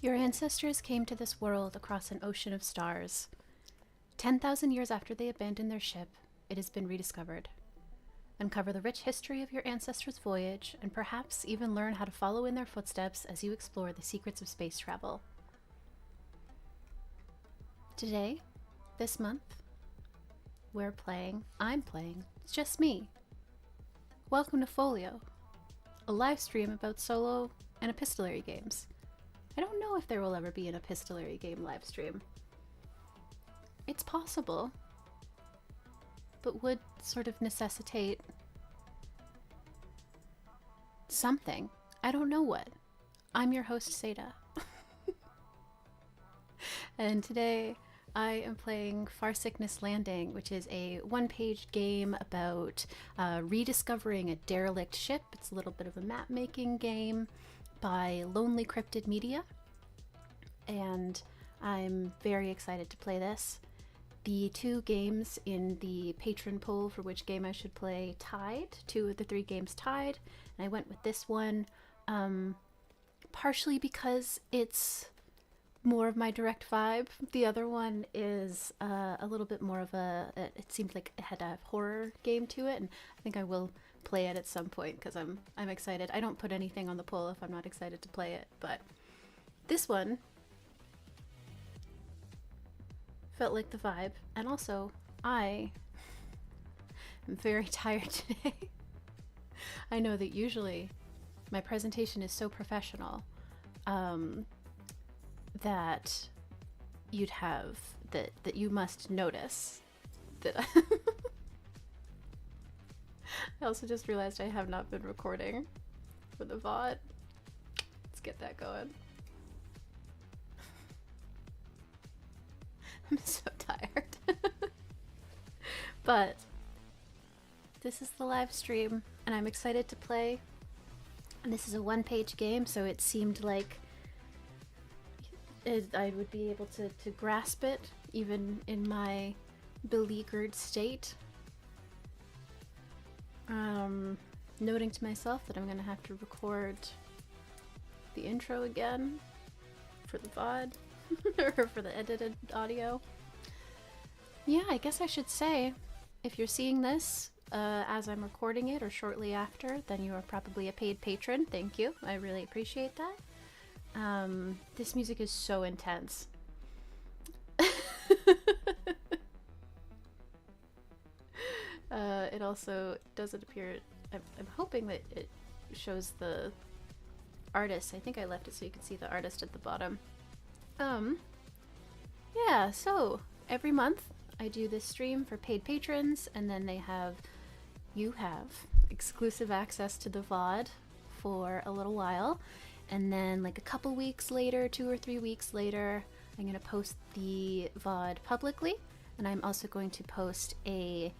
Your ancestors came to this world across an ocean of stars. 10,000 years after they abandoned their ship, it has been rediscovered. Uncover the rich history of your ancestors' voyage, and perhaps even learn how to follow in their footsteps as you explore the secrets of space travel. Today, this month, I'm playing, it's just me. Welcome to Folio, a live stream about solo and epistolary games. I don't know if there will ever be an epistolary game live stream. It's possible, but would sort of necessitate something. I don't know what. I'm your host, Seda. And today I am playing Farsickness Landing, which is a one-page game about rediscovering a derelict ship. It's a little bit of a map-making game by Lonely Cryptid Media, and I'm very excited to play this. The two games in the patron poll for which game I should play tied. 2 of the 3 games tied, and I went with this one partially because it's more of my direct vibe. The other one is a little bit more of it seemed like it had a horror game to it, and I think I will play it at some point because I'm excited. I don't put anything on the poll if I'm not excited to play it, but this one felt like the vibe. And also, I am very tired today. I know that usually my presentation is so professional that you'd have that you must notice that I also just realized I have not been recording for the VOD. Let's get that going. I'm so tired. But this is the live stream, and I'm excited to play. And this is a one-page game, so it seemed like I would be able to grasp it, even in my beleaguered state. Noting to myself that I'm gonna have to record the intro again for the VOD, or for the edited audio. Yeah, I guess I should say, if you're seeing this as I'm recording it or shortly after, then you are probably a paid patron. Thank you. I really appreciate that. This music is so intense. It also doesn't appear. I'm hoping that it shows the artist. I think I left it so you can see the artist at the bottom. Yeah, so every month I do this stream for paid patrons, and then you have exclusive access to the VOD for a little while. And then like a couple weeks later, 2 or 3 weeks later, I'm going to post the VOD publicly. And I'm also going to post a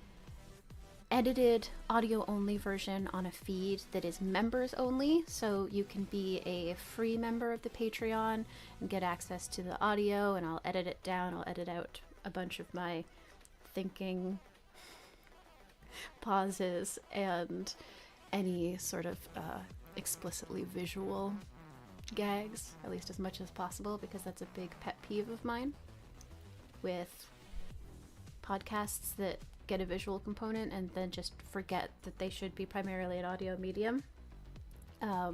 edited audio only version on a feed that is members only, so you can be a free member of the Patreon and get access to the audio, and I'll edit it down. I'll edit out a bunch of my thinking pauses and any sort of explicitly visual gags, at least as much as possible, because that's a big pet peeve of mine with podcasts that get a visual component and then just forget that they should be primarily an audio medium. I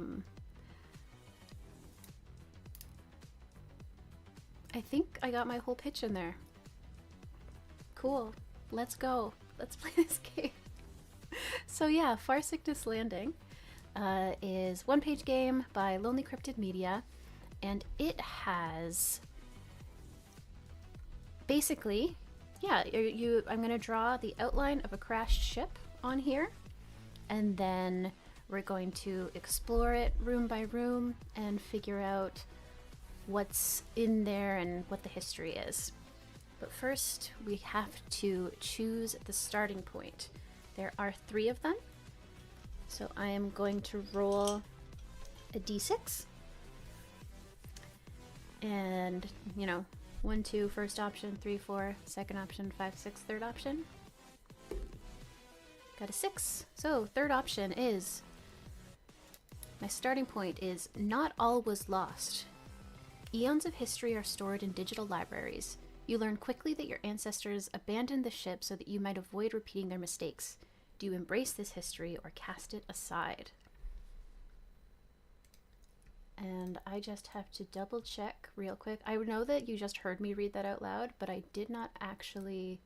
think I got my whole pitch in there. Cool. Let's go. Let's play this game. So yeah, Farsickness Landing is one-page game by Lonely Cryptid Media, and it has basically, yeah, I'm going to draw the outline of a crashed ship on here, and then we're going to explore it room by room and figure out what's in there and what the history is. But first, we have to choose the starting point. There are 3 of them, so I am going to roll a d6, and, 1, 2, first option, 3, 4, second option, 5, 6, third option. Got a 6. So, third option is, my starting point is, not all was lost. Eons of history are stored in digital libraries. You learn quickly that your ancestors abandoned the ship so that you might avoid repeating their mistakes. Do you embrace this history or cast it aside? And I just have to double check real quick. I know that you just heard me read that out loud, but I did not actually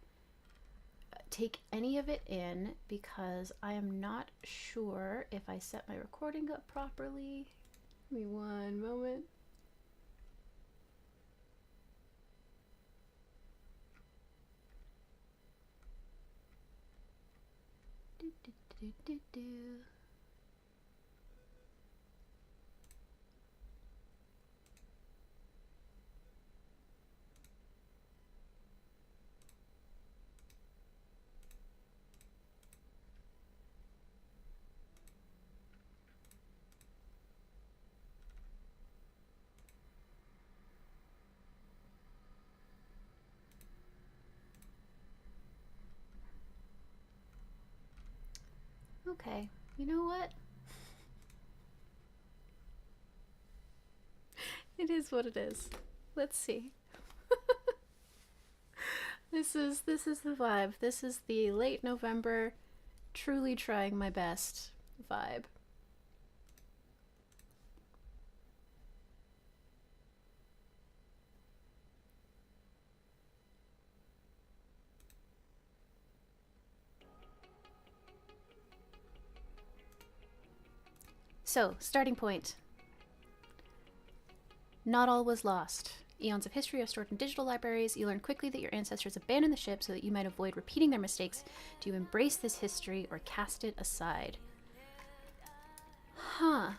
take any of it in because I am not sure if I set my recording up properly. Give me one moment. Okay, you know what? It is what it is. Let's see. This is the vibe. This is the late November, truly trying my best vibe. So, starting point. Not all was lost. Eons of history are stored in digital libraries. You learn quickly that your ancestors abandoned the ship so that you might avoid repeating their mistakes. Do you embrace this history or cast it aside? Huh.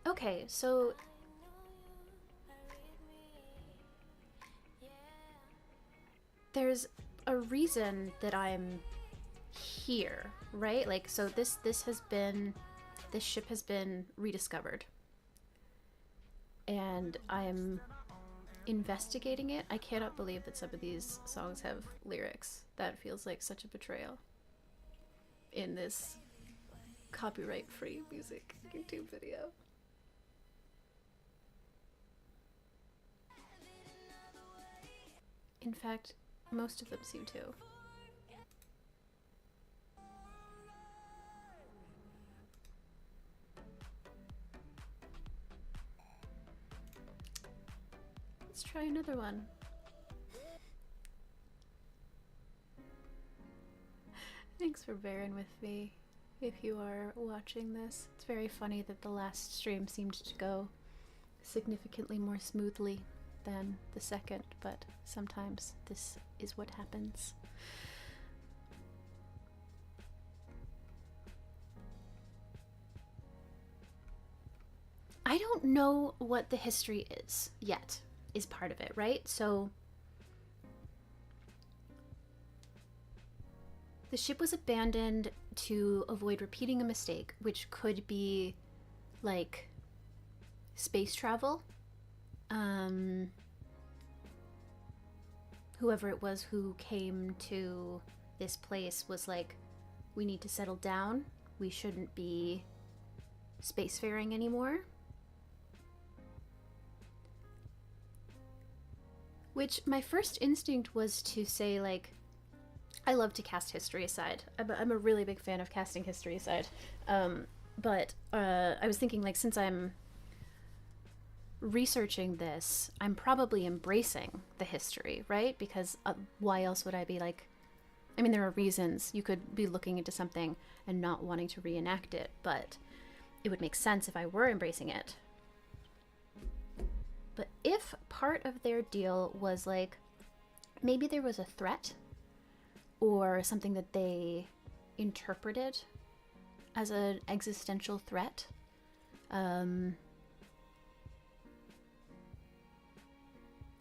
Okay, so there's a reason that I'm here, right? Like, so this ship has been rediscovered. And I'm investigating it. I cannot believe that some of these songs have lyrics. That feels like such a betrayal in this copyright-free music YouTube video. In fact, most of them seem to. Let's try another one. Thanks for bearing with me if you are watching this. It's very funny that the last stream seemed to go significantly more smoothly than the second, but sometimes this is what happens. I don't know what the history is yet, is part of it, right? So the ship was abandoned to avoid repeating a mistake, which could be like space travel. Whoever it was who came to this place was like, we need to settle down. We shouldn't be spacefaring anymore. Which my first instinct was to say, like, I love to cast history aside. I'm a really big fan of casting history aside. But I was thinking, like, since I'm researching this, I'm probably embracing the history, right? Because why else would I be like, I mean, there are reasons you could be looking into something and not wanting to reenact it, but it would make sense if I were embracing it. But if part of their deal was like, maybe there was a threat or something that they interpreted as an existential threat,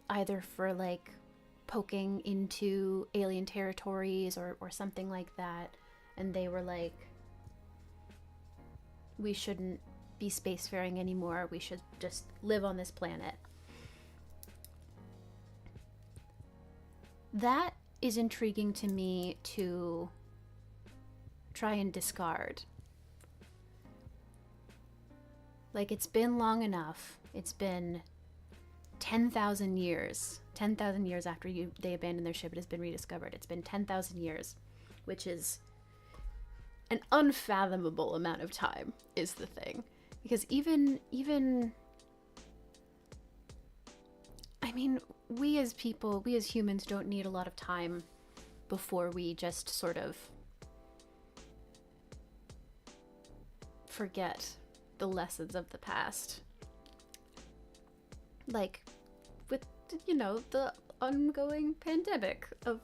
either for like poking into alien territories or something like that, and they were like, we shouldn't be spacefaring anymore, we should just live on this planet. That is intriguing to me to try and discard. Like, it's been long enough. It's been 10,000 years. 10,000 years after they abandoned their ship, it has been rediscovered. It's been 10,000 years, which is an unfathomable amount of time, is the thing. Because even I mean, we as people, we as humans don't need a lot of time before we just sort of forget the lessons of the past. Like with, you know, the ongoing pandemic of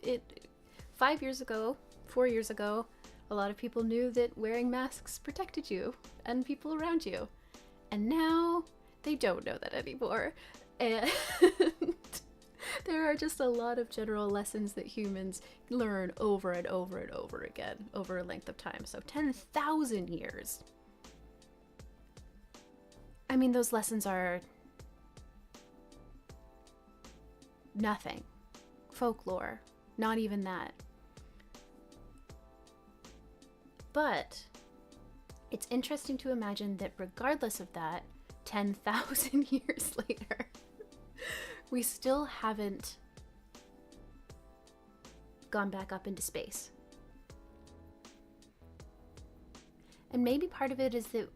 it 5 years ago, 4 years ago, a lot of people knew that wearing masks protected you and people around you. And now they don't know that anymore. And there are just a lot of general lessons that humans learn over and over and over again over a length of time. So 10,000 years. I mean, those lessons are nothing. Folklore. Not even that. But it's interesting to imagine that regardless of that, 10,000 years later, we still haven't gone back up into space. And maybe part of it is that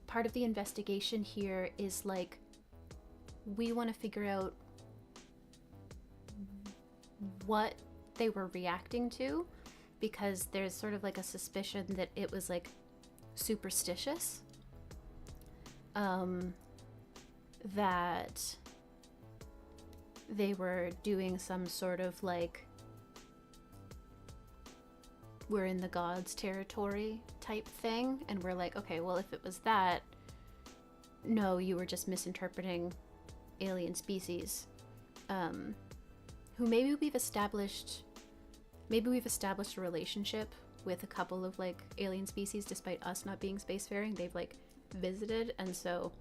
part of the investigation here is like, we want to figure out what they were reacting to, because there's sort of like a suspicion that it was like superstitious. That they were doing some sort of like, we're in the gods' territory type thing, and we're like, okay, well, if it was that, no, you were just misinterpreting alien species, who maybe we've established a relationship with a couple of like alien species, despite us not being spacefaring. They've like visited, and so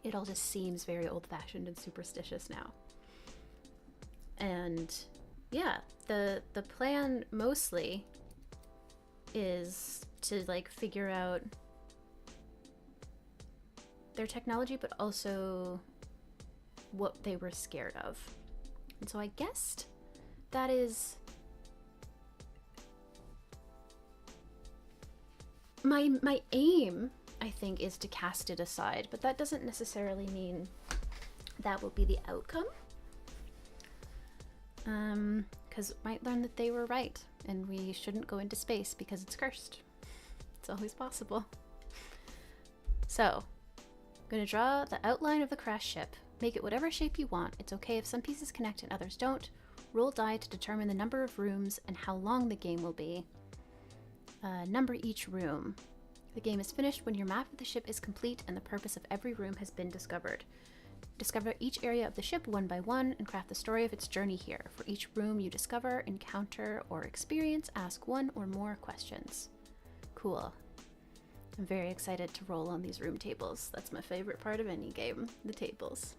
it all just seems very old-fashioned and superstitious now. And yeah, the plan mostly is to like figure out their technology, but also what they were scared of. And so I guess that is my aim, I think, is to cast it aside, but that doesn't necessarily mean that will be the outcome. Because might learn that they were right, and we shouldn't go into space because it's cursed. It's always possible. So, I'm gonna draw the outline of the crashed ship. Make it whatever shape you want. It's okay if some pieces connect and others don't. Roll die to determine the number of rooms and how long the game will be. Number each room. The game is finished when your map of the ship is complete and the purpose of every room has been discovered. Discover each area of the ship one by one and craft the story of its journey here. For each room you discover, encounter, or experience, ask one or more questions. Cool. I'm very excited to roll on these room tables. That's my favorite part of any game, the tables.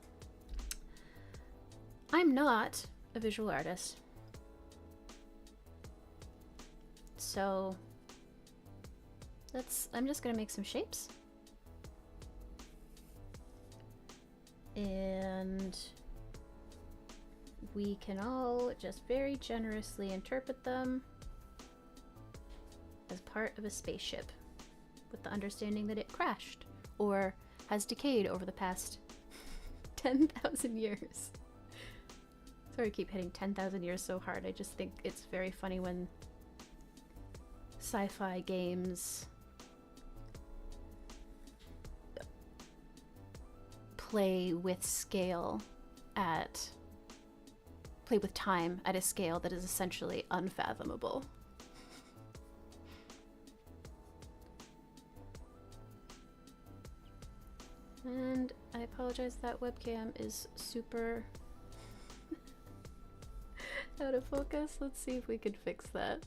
I'm not a visual artist, so I'm just gonna make some shapes. And we can all just very generously interpret them as part of a spaceship, with the understanding that it crashed or has decayed over the past 10,000 years. Sorry I keep hitting 10,000 years so hard. I just think it's very funny when sci-fi games play with time at a scale that is essentially unfathomable. And I apologize, that webcam is super out of focus. Let's see if we can fix that.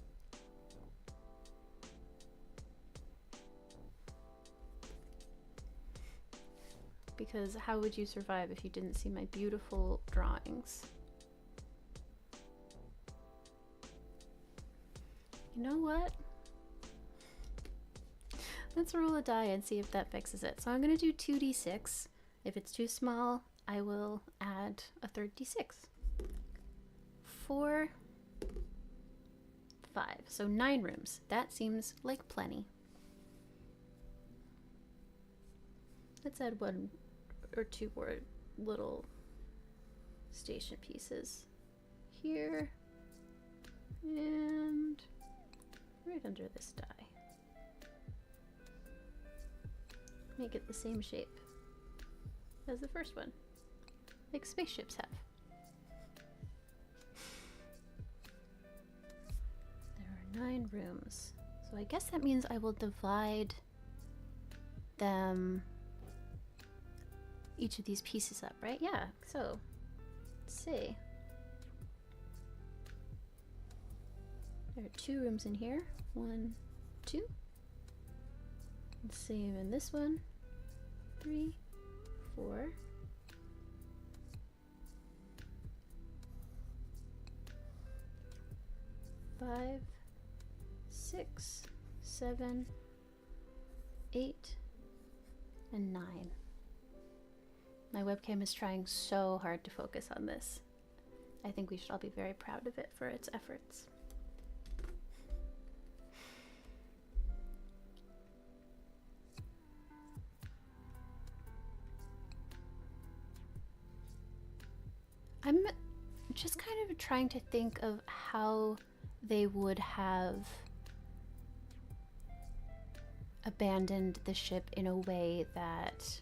Because how would you survive if you didn't see my beautiful drawings? You know what? Let's roll a die and see if that fixes it. So I'm gonna do 2d6. If it's too small, I will add a third d6. 4, 5. So 9 rooms. That seems like plenty. Let's add 1 or 2 more little station pieces here and right under this die. Make it the same shape as the first one, like spaceships have. There are 9 rooms, so I guess that means I will divide them, each of these pieces up, right? Yeah, so let's see. There are 2 rooms in here. 1, 2. Same in this one. 3, 4. 5, 6, 7, 8, and 9. My webcam is trying so hard to focus on this. I think we should all be very proud of it for its efforts. I'm just kind of trying to think of how they would have abandoned the ship in a way that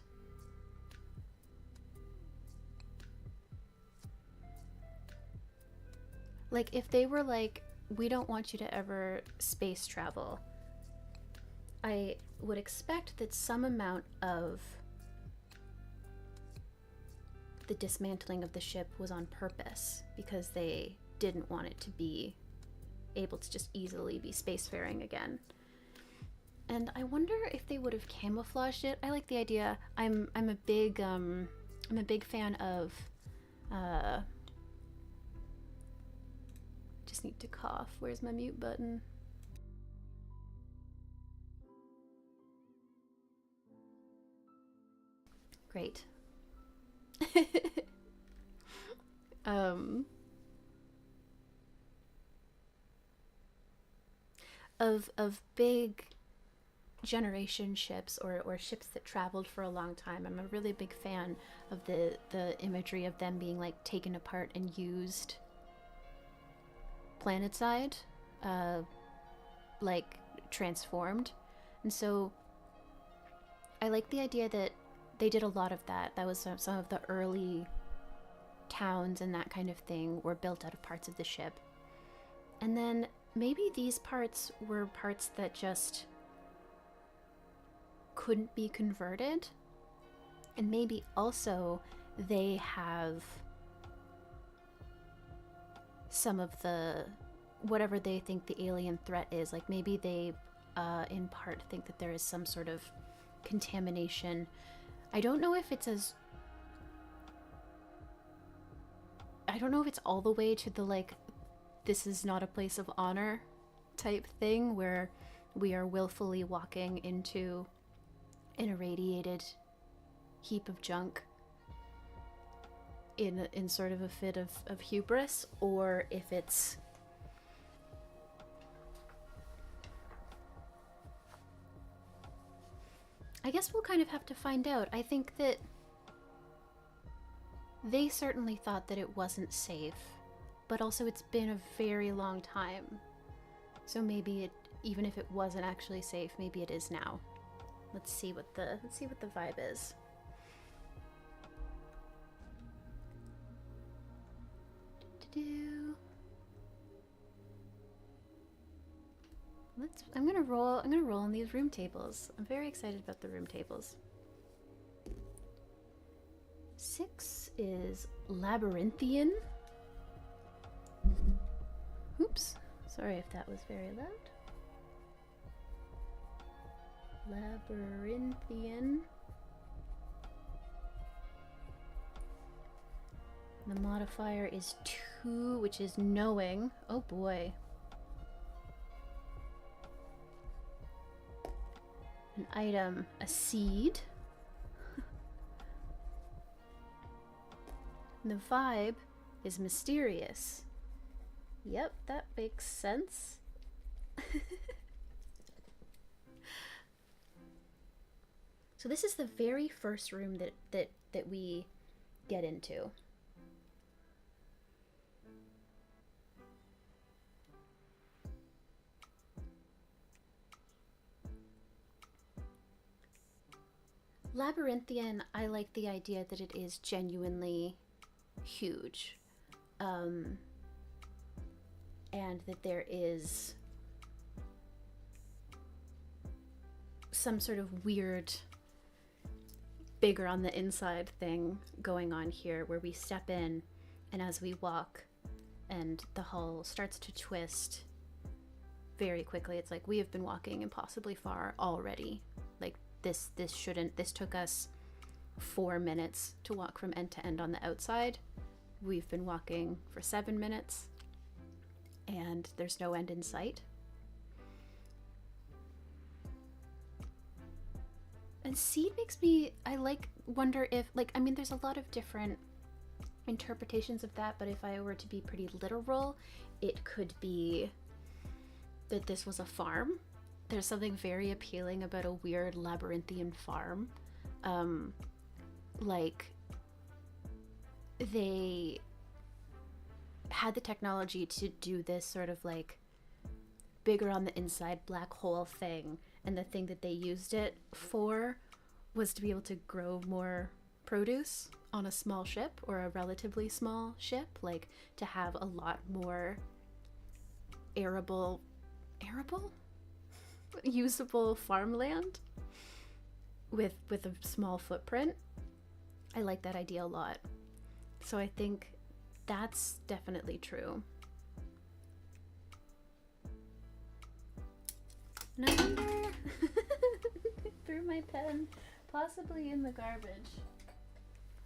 like if they were like, we don't want you to ever space travel, I would expect that some amount of the dismantling of the ship was on purpose because they didn't want it to be able to just easily be spacefaring again. And I wonder if they would have camouflaged it. I like the idea. I'm a big fan of just need to cough. Where's my mute button? Great. Of big generation ships or ships that traveled for a long time. I'm a really big fan of the imagery of them being like taken apart and used planetside, like transformed. And so I like the idea that they did a lot of that. That was some of the early towns and that kind of thing were built out of parts of the ship. And then maybe these parts were parts that just couldn't be converted. And maybe also they have some of the, whatever they think the alien threat is, like maybe they in part think that there is some sort of contamination. I don't know if it's all the way to the like, this is not a place of honor type thing where we are willfully walking into an irradiated heap of junk in sort of a fit of hubris, or if it's I guess we'll kind of have to find out. I think that they certainly thought that it wasn't safe, but also it's been a very long time. So maybe it, even if it wasn't actually safe, maybe it is now. Let's see what the vibe is. I'm gonna roll on these room tables. I'm very excited about the room tables. 6 is labyrinthian. Oops, sorry if that was very loud. Labyrinthian. The modifier is 2, which is knowing. Oh boy. An item, a seed. The vibe is mysterious. Yep, that makes sense. So this is the very first room that we get into. Labyrinthian, I like the idea that it is genuinely huge. And that there is some sort of weird, bigger on the inside thing going on here where we step in, and as we walk and the hall starts to twist very quickly, it's like we have been walking impossibly far already. Like this took us 4 minutes to walk from end to end on the outside. We've been walking for 7 minutes and there's no end in sight. And seed makes me, wonder if, there's a lot of different interpretations of that, but if I were to be pretty literal, it could be that this was a farm. There's something very appealing about a weird labyrinthian farm. They had the technology to do this sort of like bigger on the inside black hole thing, and the thing that they used it for was to be able to grow more produce on a small ship, or a relatively small ship, like to have a lot more arable usable farmland with a small footprint. I like that idea a lot. So I think that's definitely true. And I wonder threw my pen possibly in the garbage.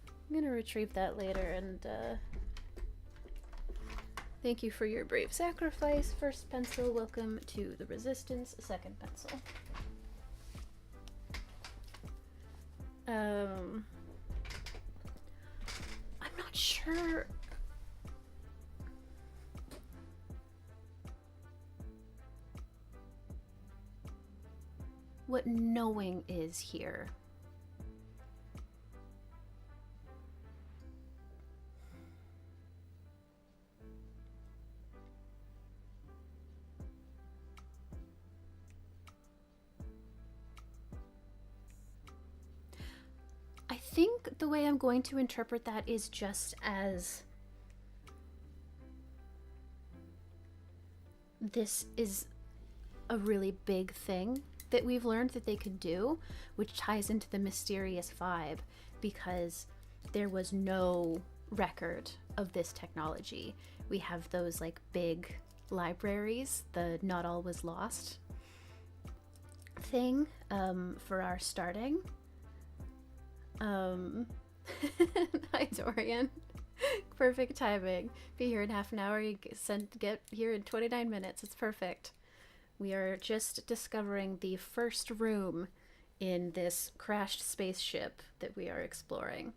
I'm gonna retrieve that later, and thank you for your brave sacrifice. First pencil, welcome to the resistance. Second pencil. I'm not sure. What knowing is here. I think the way I'm going to interpret that is just as this is a really big thing that we've learned that they could do, which ties into the mysterious vibe, because there was no record of this technology. We have those like big libraries, the not all was lost thing, for our starting. Hi Dorian. Perfect timing. Be here in half an hour, you get here in 29 minutes. It's perfect. We are just discovering the first room in this crashed spaceship that we are exploring.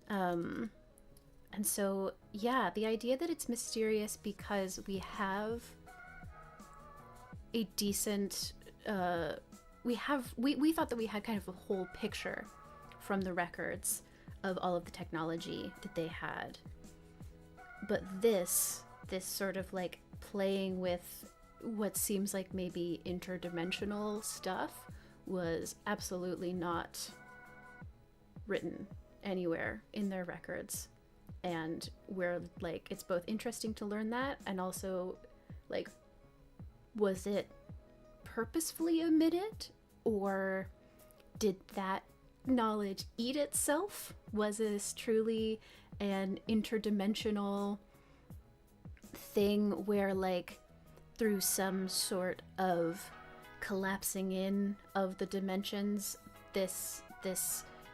And so, yeah, the idea that it's mysterious because we have a decent, we thought that we had kind of a whole picture from the records of all of the technology that they had. But this sort of like playing with what seems like maybe interdimensional stuff was absolutely not written anywhere in their records. And we're like, it's both interesting to learn that, and also like, was it purposefully omitted, or did that knowledge eat itself? Was this truly an interdimensional thing where like through some sort of collapsing in of the dimensions, this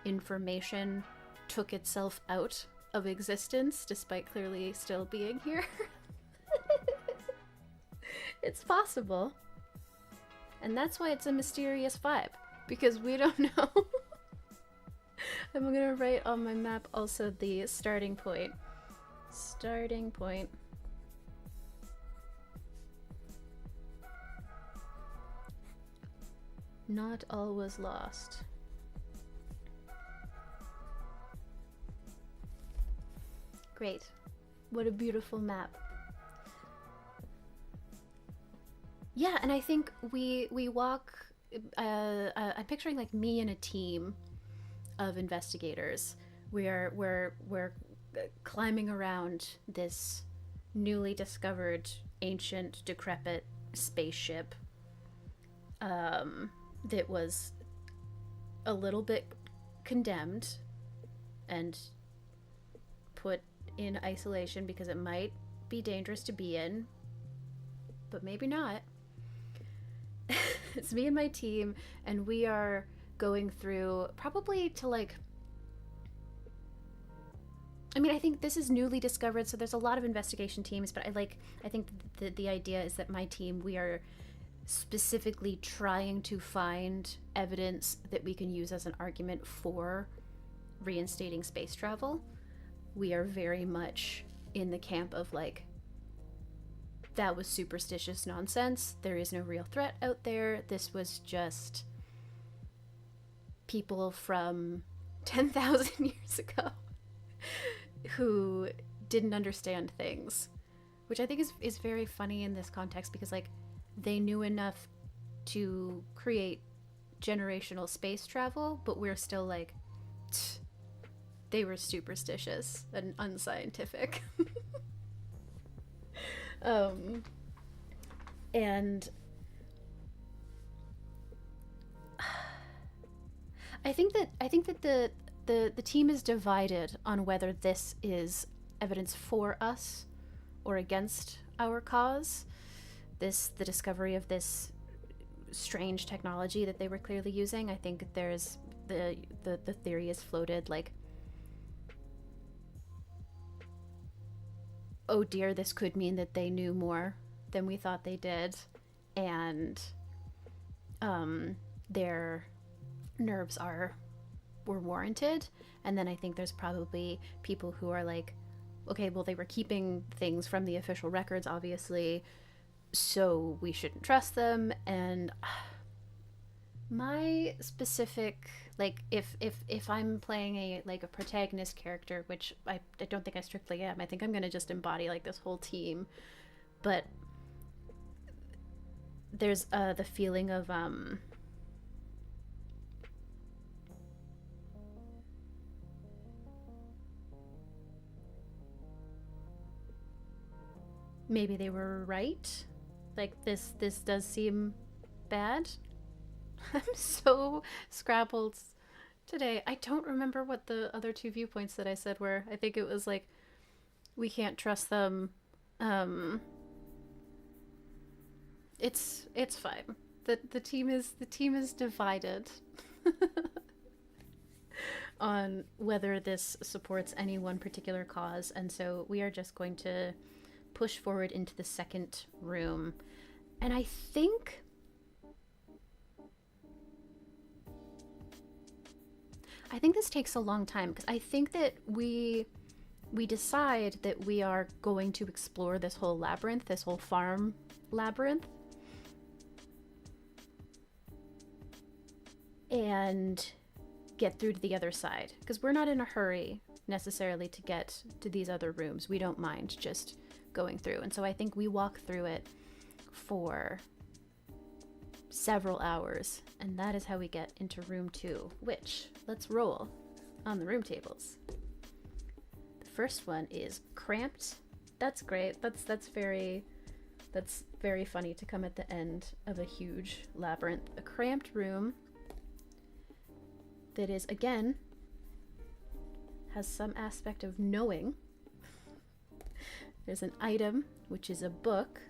information took itself out of existence despite clearly still being here? It's possible. And that's why it's a mysterious vibe, because we don't know. I'm gonna write on my map also the starting point. Starting point. Not all was lost. Great. What a beautiful map. Yeah, and I think we walk. I'm picturing like me and a team of investigators. We're climbing around this newly discovered, ancient, decrepit spaceship that was a little bit condemned and put in isolation because it might be dangerous to be in, but maybe not. It's me and my team, and we are going through probably to like, I mean, I think this is newly discovered, so there's a lot of investigation teams, but I think the idea is that my team, we are specifically trying to find evidence that we can use as an argument for reinstating space travel. We are very much in the camp of like, that was superstitious nonsense. There is no real threat out there. This was just people from 10,000 years ago who didn't understand things, which I think is very funny in this context because like they knew enough to create generational space travel, but we're still like, they were superstitious and unscientific. And I think that the team is divided on whether this is evidence for us or against our cause. The discovery of this strange technology that they were clearly using. I think there's the theory is floated like, oh dear, this could mean that they knew more than we thought they did, and their nerves were warranted. And then I think there's probably people who are like, okay, well, they were keeping things from the official records, obviously, so we shouldn't trust them. And my specific, like, if I'm playing a protagonist character, which I don't think I strictly am, I think I'm gonna just embody like this whole team, but there's the feeling of maybe they were right. Like this does seem bad. I'm so scrabbled today. I don't remember what the other two viewpoints that I said were. I think it was like, we can't trust them. It's fine. The team is divided on whether this supports any one particular cause, and so we are just going to push forward into the second room. And I think this takes a long time because I think that we decide that we are going to explore this whole labyrinth, this whole farm labyrinth, and get through to the other side because we're not in a hurry necessarily to get to these other rooms. We don't mind just going through. And so I think we walk through it for several hours, and that is how we get into room 2, which, let's roll on the room tables. The first one is cramped. That's great. That's very funny to come at the end of a huge labyrinth. A cramped room that is, again, has some aspect of knowing. There's an item, which is a book,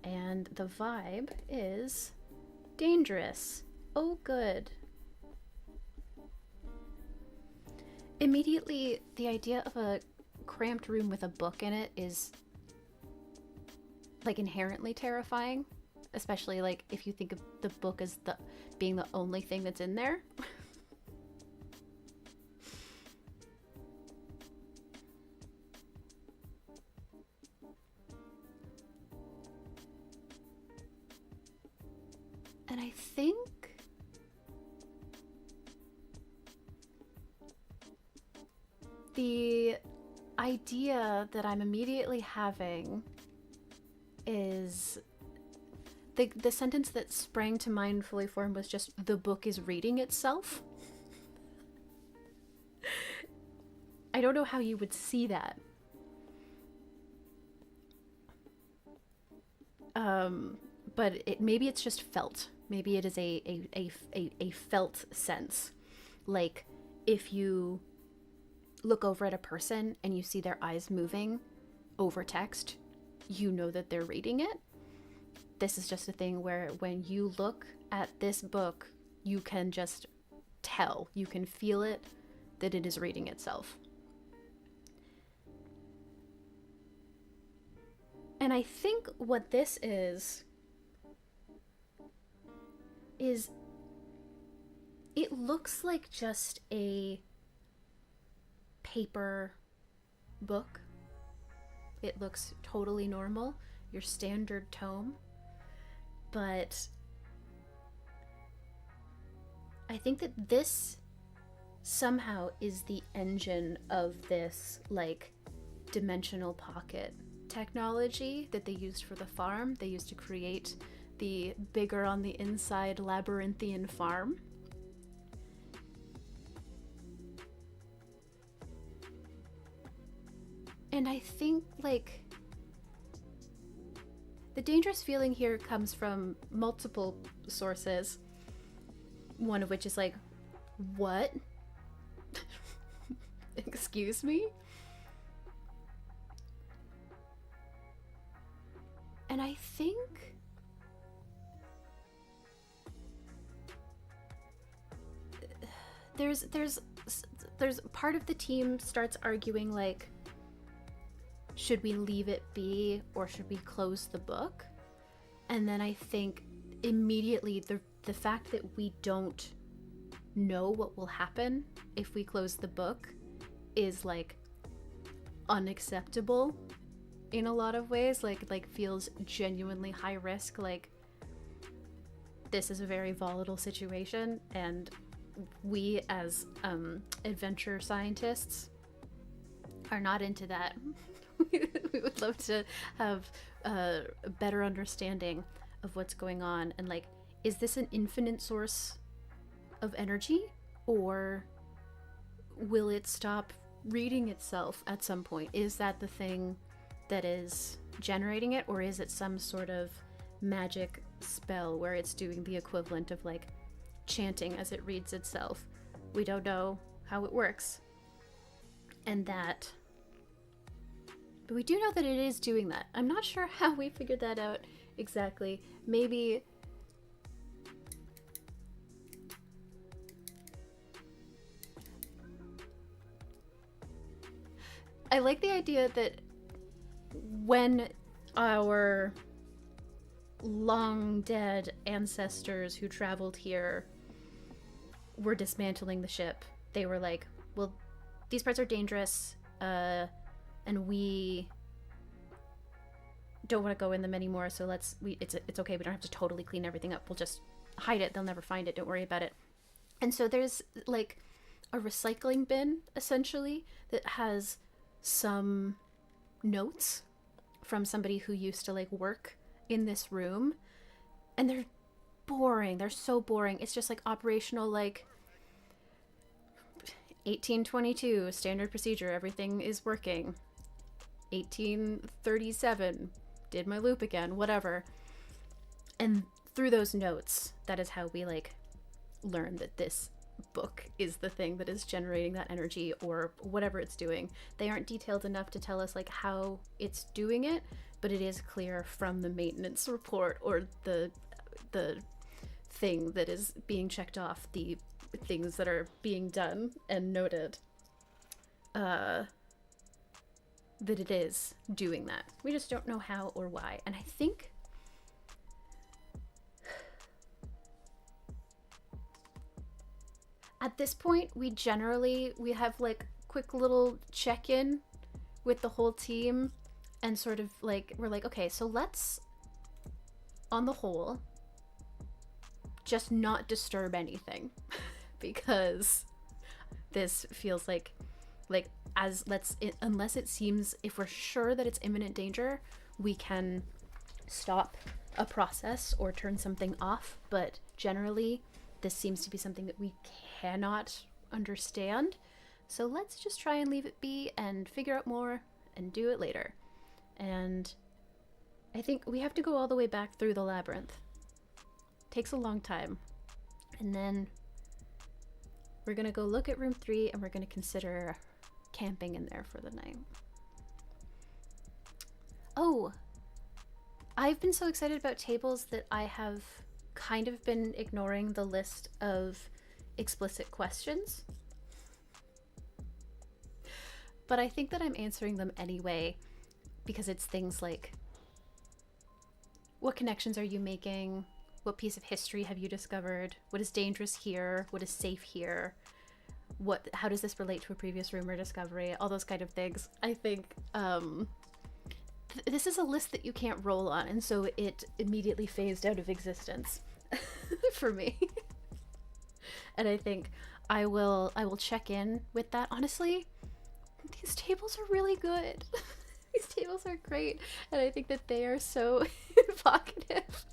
and the vibe is dangerous. Oh, good. Immediately, the idea of a cramped room with a book in it is like inherently terrifying, especially like if you think of the book as being the only thing that's in there. And I think the idea that I'm immediately having is the sentence that sprang to mind fully formed was just, the book is reading itself. I don't know how you would see that. But maybe it's just felt. Maybe it is a felt sense. Like, if you look over at a person and you see their eyes moving over text, you know that they're reading it. This is just a thing where when you look at this book, you can just tell, you can feel it, that it is reading itself. And I think what this is it looks like just a paper book. It looks totally normal, your standard tome. But I think that this somehow is the engine of this, like, dimensional pocket technology that they used for the farm. They used to create the bigger on the inside labyrinthian farm. And I think, like, the dangerous feeling here comes from multiple sources. One of which is like, what? Excuse me? And I think there's part of the team starts arguing, like, should we leave it be or should we close the book? And then I think immediately the fact that we don't know what will happen if we close the book is, like, unacceptable in a lot of ways. Like feels genuinely high risk. Like, this is a very volatile situation, and we as adventure scientists are not into that. We would love to have a better understanding of what's going on, and, like, is this an infinite source of energy, or will it stop reading itself at some point? Is that the thing that is generating it, or is it some sort of magic spell where it's doing the equivalent of, like, chanting as it reads itself? We don't know how it works. And that, but we do know that it is doing that. I'm not sure how we figured that out exactly. Maybe I like the idea that when our long dead ancestors who traveled here were dismantling the ship, they were like, well, these parts are dangerous, and we don't want to go in them anymore, so it's okay, we don't have to totally clean everything up, we'll just hide it, they'll never find it, don't worry about it. And so there's, like, a recycling bin, essentially, that has some notes from somebody who used to, like, work in this room, and they're boring, they're so boring. It's just, like, operational, like, 1822 standard procedure, everything is working. 1837 did my loop again, whatever. And through those notes, that is how we, like, learn that this book is the thing that is generating that energy, or whatever it's doing. They aren't detailed enough to tell us, like, how it's doing it, but it is clear from the maintenance report, or the thing that is being checked off, the things that are being done and noted, that it is doing that. We just don't know how or why. And I think at this point, we have, like, quick little check-in with the whole team, and sort of, like, we're like, okay, so let's, on the whole, just not disturb anything because this feels like unless it seems, if we're sure that it's imminent danger, we can stop a process or turn something off, but generally this seems to be something that we cannot understand. So let's just try and leave it be and figure out more and do it later. And I think we have to go all the way back through the labyrinth. Takes a long time. And then we're gonna go look at room 3 and we're gonna consider camping in there for the night. Oh, I've been so excited about tables that I have kind of been ignoring the list of explicit questions. But I think that I'm answering them anyway, because it's things like, what connections are you making? What piece of history have you discovered? What is dangerous here? What is safe here? How does this relate to a previous rumor discovery? All those kind of things. I think this is a list that you can't roll on, and so it immediately phased out of existence for me. And I think I will check in with that. Honestly, these tables are really good. These tables are great, and I think that they are so evocative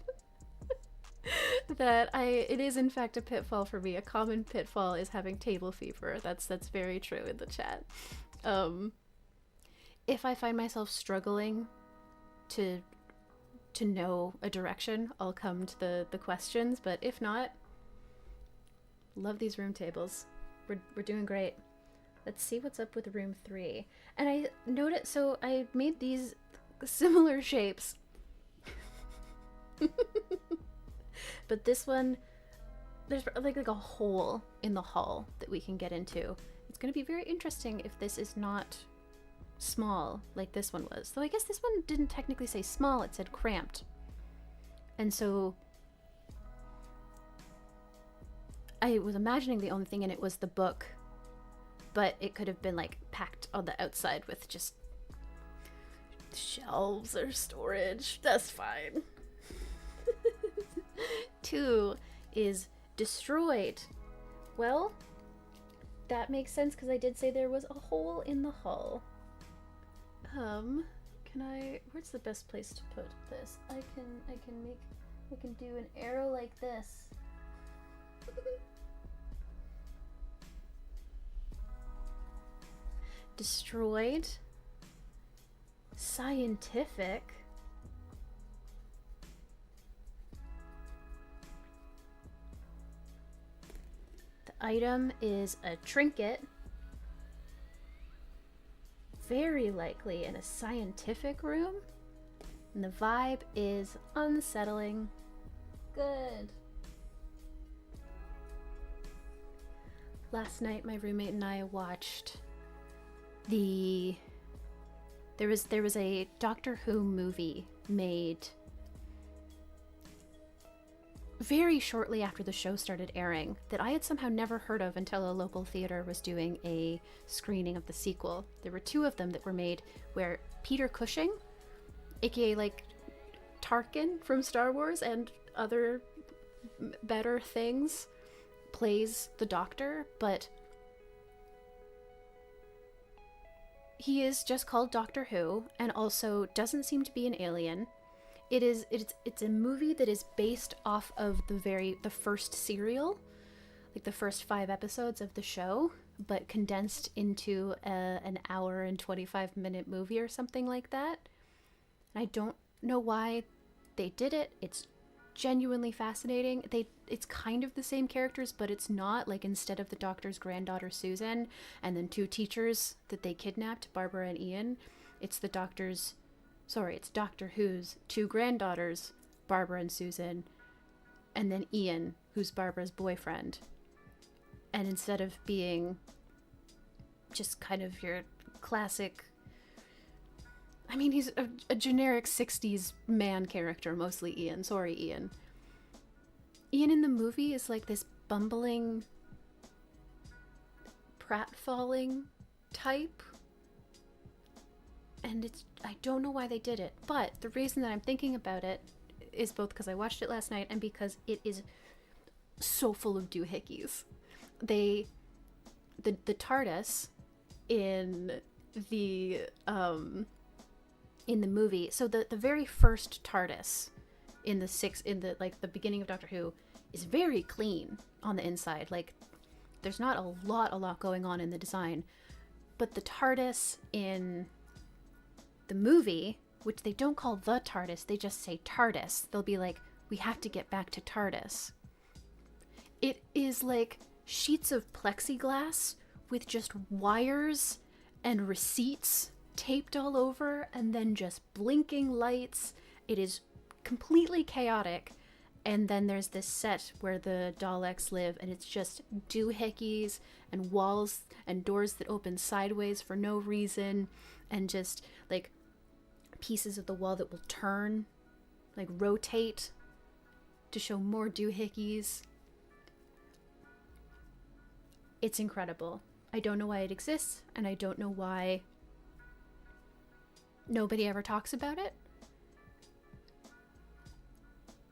that it is in fact a pitfall for me. A common pitfall is having table fever. That's very true in the chat. If I find myself struggling to know a direction, I'll come to the questions, but if not, love these room tables. We're doing great. Let's see what's up with room 3. And I noticed, so I made these similar shapes. But this one, there's like a hole in the hall that we can get into. It's going to be very interesting if this is not small like this one was. Though I guess this one didn't technically say small, it said cramped. And so I was imagining the only thing in it was the book, but it could have been like packed on the outside with just shelves or storage. That's fine. 2 is destroyed. Well, that makes sense because I did say there was a hole in the hull. Where's the best place to put this? I can do an arrow like this. Destroyed. Scientific. The item is a trinket. Very likely in a scientific room. And the vibe is unsettling. Good. Last night my roommate and I watched there was a Doctor Who movie made very shortly after the show started airing that I had somehow never heard of until a local theater was doing a screening of the sequel. There were 2 of them that were made where Peter Cushing, aka like Tarkin from Star Wars and other better things, plays the Doctor, but he is just called Doctor Who and also doesn't seem to be an alien. It's a movie that is based off of the first serial, like the first 5 episodes of the show, but condensed into an hour and 25-minute movie or something like that. And I don't know why they did it. It's genuinely fascinating. It's kind of the same characters, but it's not. Like, instead of the Doctor's granddaughter Susan and then 2 teachers that they kidnapped, Barbara and Ian, it's Doctor Who's 2 granddaughters, Barbara and Susan, and then Ian, who's Barbara's boyfriend. And instead of being just kind of your classic, I mean, he's a generic 60s man character, mostly Ian. Sorry, Ian. Ian in the movie is like this bumbling, pratfalling type. And I don't know why they did it. But the reason that I'm thinking about it is both because I watched it last night and because it is so full of doohickeys. The TARDIS in the movie, so the very first TARDIS in the beginning of Doctor Who is very clean on the inside. Like, there's not a lot going on in the design. But the TARDIS in the movie, which they don't call the TARDIS, they just say TARDIS. They'll be like, we have to get back to TARDIS. It is like sheets of plexiglass with just wires and receipts taped all over, and then just blinking lights. It is completely chaotic. And then there's this set where the Daleks live, and it's just doohickeys and walls and doors that open sideways for no reason, and just like pieces of the wall that will turn, like rotate to show more doohickeys. It's incredible. I don't know why it exists, and I don't know why nobody ever talks about it.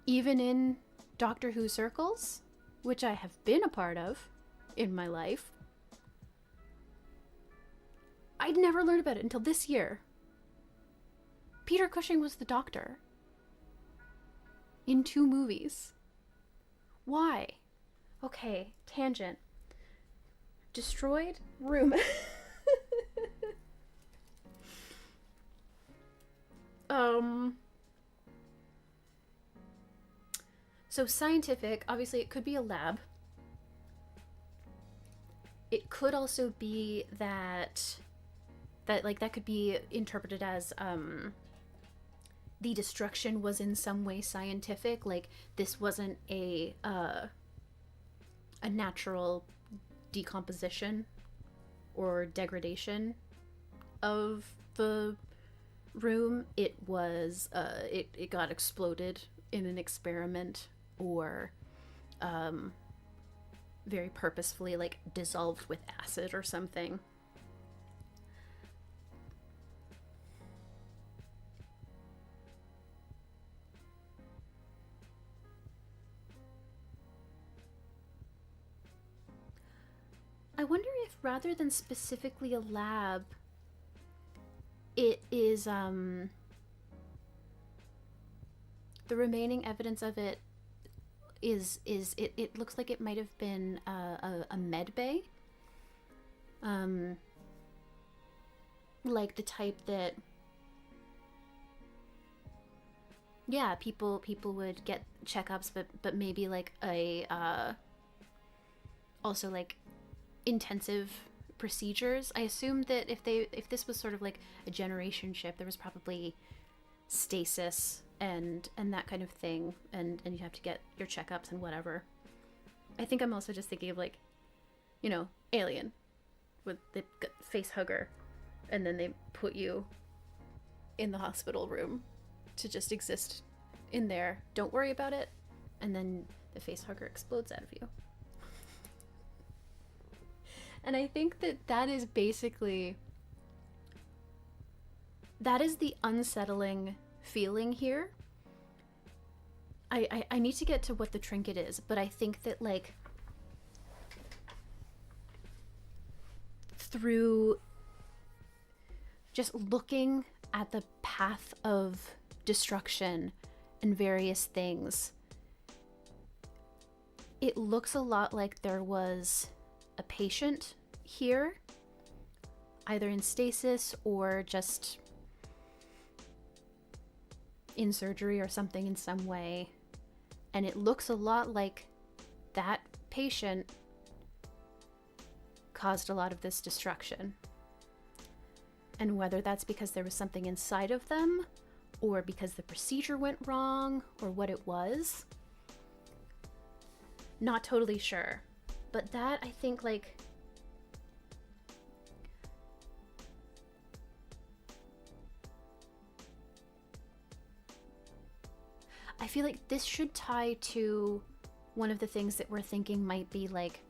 Even in Doctor Who circles, which I have been a part of in my life, I'd never learned about it until this year. Peter Cushing was the Doctor in 2 movies. Why? Okay, tangent. Destroyed room. So scientific, obviously it could be a lab. It could also be that could be interpreted as the destruction was in some way scientific. Like, this wasn't a natural decomposition or degradation of the room. It was it got exploded in an experiment, or very purposefully, like, dissolved with acid or something. I wonder if, rather than specifically a lab, it is the remaining evidence of it is it looks like it might have been a med bay, like the type that, yeah, people would get checkups, but maybe like a also like intensive procedures. I assume that if this was sort of like a generation ship, there was probably stasis and that kind of thing, and you have to get your checkups and whatever. I think I'm also just thinking of, like, you know, Alien with the face hugger, and then they put you in the hospital room to just exist in there. Don't worry about it, and then the face hugger explodes out of you. And I think that is basically, that is the unsettling feeling here. I need to get to what the trinket is, but I think that, like, through just looking at the path of destruction and various things, it looks a lot like there was a patient here, either in stasis or just in surgery or something in some way. And it looks a lot like that patient caused a lot of this destruction. And whether that's because there was something inside of them, or because the procedure went wrong, or what it was, not totally sure. But that, I think, like, I feel like this should tie to one of the things that we're thinking might be, like,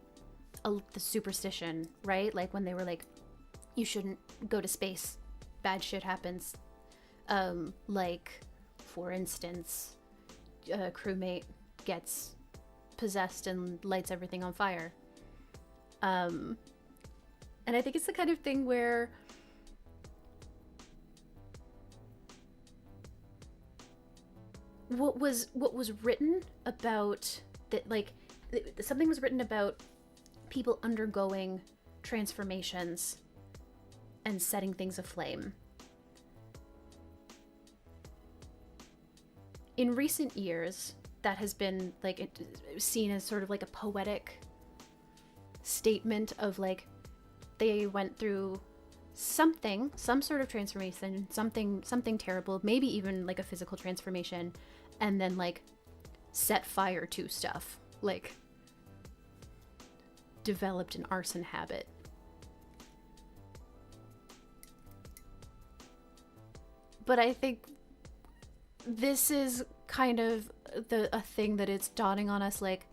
the superstition, right? Like, when they were like, you shouldn't go to space, bad shit happens. Like, for instance, a crewmate gets possessed and lights everything on fire. And I think it's the kind of thing where what was written about that, like, something was written about people undergoing transformations and setting things aflame. In recent years, that has been like seen as sort of like a poetic statement of like they went through some sort of transformation, something terrible, maybe even like a physical transformation, and then like set fire to stuff, like developed an arson habit. But I think this is kind of a thing that it's dawning on us, like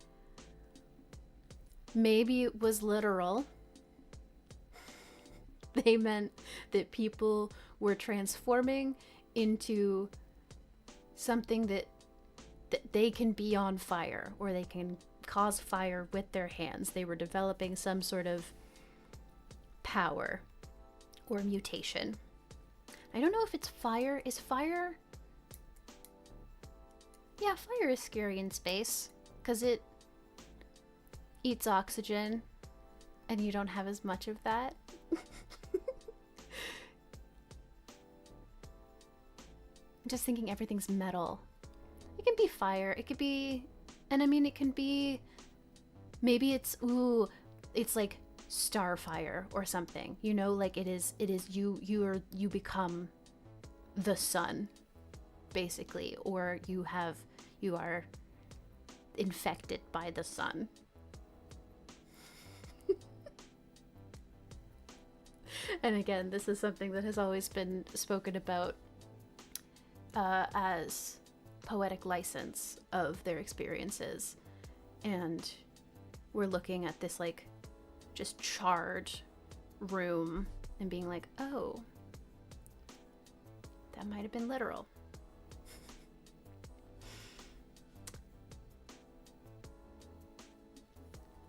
maybe it was literal. They meant that people were transforming into something that they can be on fire, or they can cause fire with their hands. They were developing some sort of power or mutation. I don't know if it's fire. Is fire? Yeah, fire is scary in space because it eats oxygen and you don't have as much of that. I'm just thinking everything's metal. It can be fire. It could be, and I mean, it can be, maybe it's like starfire or something, you know, like it is you become the sun, basically, or you are infected by the sun. And again, this is something that has always been spoken about as poetic license of their experiences. And we're looking at this like just charred room and being like, oh, that might have been literal.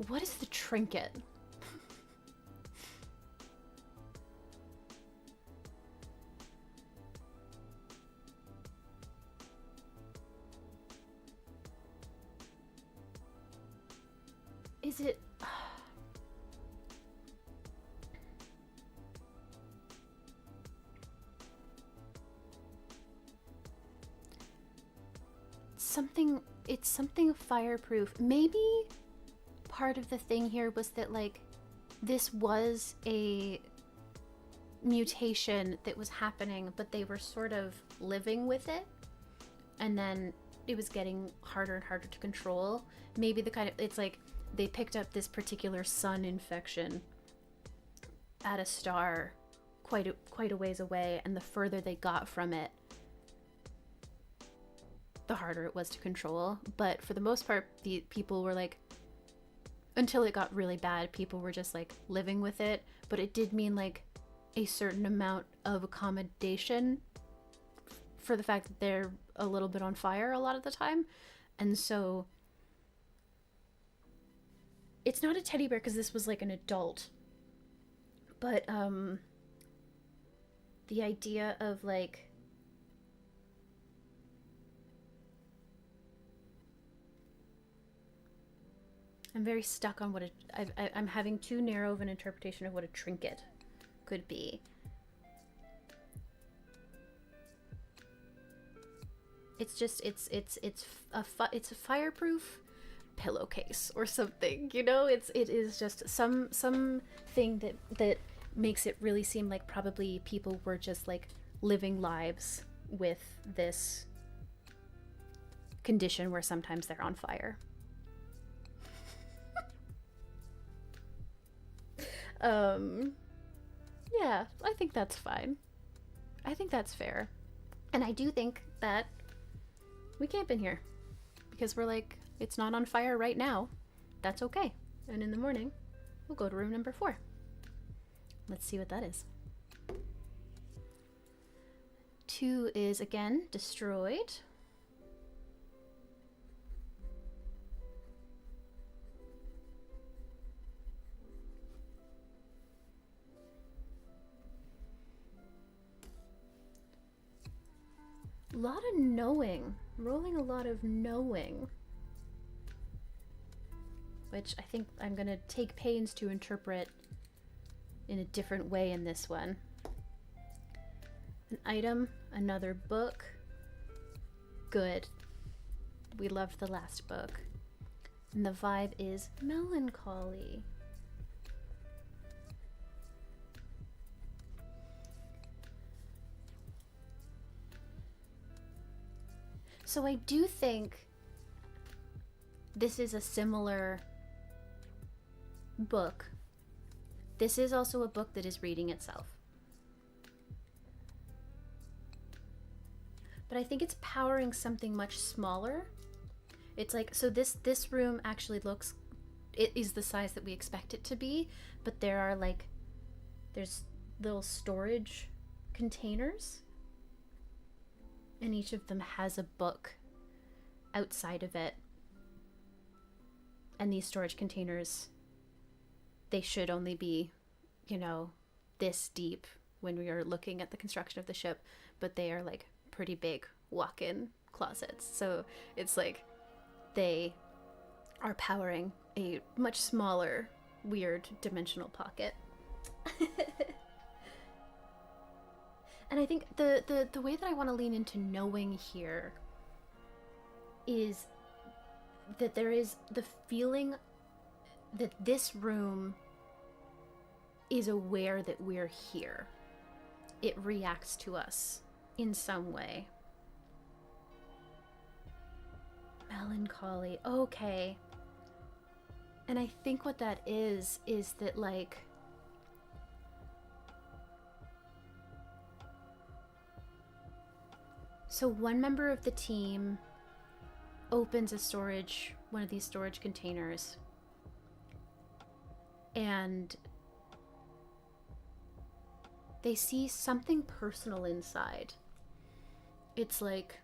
What is the trinket? Is it... It's something fireproof. Maybe part of the thing here was that, like, this was a mutation that was happening, but they were sort of living with it, and then it was getting harder and harder to control. Maybe the kind of, it's like they picked up this particular sun infection at a star quite a ways away, and the further they got from it, the harder it was to control. But for the most part, the people were like, until it got really bad, people were just like living with it. But it did mean like a certain amount of accommodation for the fact that they're a little bit on fire a lot of the time. And so it's not a teddy bear because this was like an adult, but the idea of like, I'm very stuck on what I'm having too narrow of an interpretation of what a trinket could be. It's just it's a fireproof pillowcase or something, you know. It is just some thing that makes it really seem like probably people were just like living lives with this condition where sometimes they're on fire. Yeah, I think that's fine. I think that's fair. And I do think that we camp in here because we're like, it's not on fire right now. That's okay. And in the morning, we'll go to room number 4. Let's see what that is. 2 is again destroyed. lot of knowing. Rolling a lot of knowing. Which I think I'm going to take pains to interpret in a different way in this one. An item, another book. Good. We loved the last book. And the vibe is melancholy. So I do think this is a similar book. This is also a book that is reading itself. But I think it's powering something much smaller. It's like, so this room actually looks, it is the size that we expect it to be, but there are like, there's little storage containers, and each of them has a book outside of it. And these storage containers, they should only be, you know, this deep when we are looking at the construction of the ship, but they are like pretty big walk-in closets. So it's like they are powering a much smaller, weird dimensional pocket. And I think the way that I want to lean into knowing here is that there is the feeling that this room is aware that we're here. It reacts to us in some way. Melancholy. Okay. And I think what that is that, like, so one member of the team opens one of these storage containers, and they see something personal inside. It's like,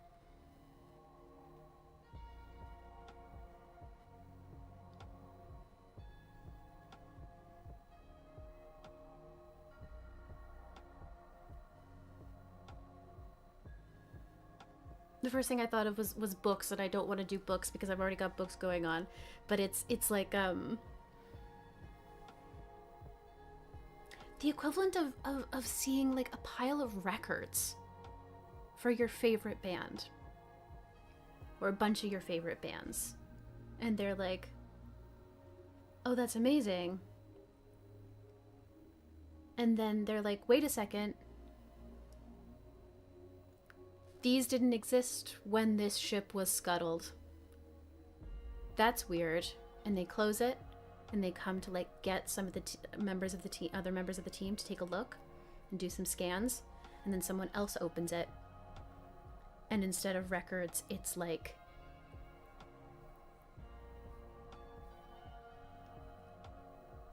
the first thing I thought of was books, and I don't want to do books because I've already got books going on. But it's like the equivalent of seeing like a pile of records for your favorite band, or a bunch of your favorite bands, and they're like, oh, that's amazing. And then they're like, wait a second, these didn't exist when this ship was scuttled. That's weird. And they close it, and they come to like get some of the members of the team, other members of the team, to take a look and do some scans. And then someone else opens it, and instead of records, it's like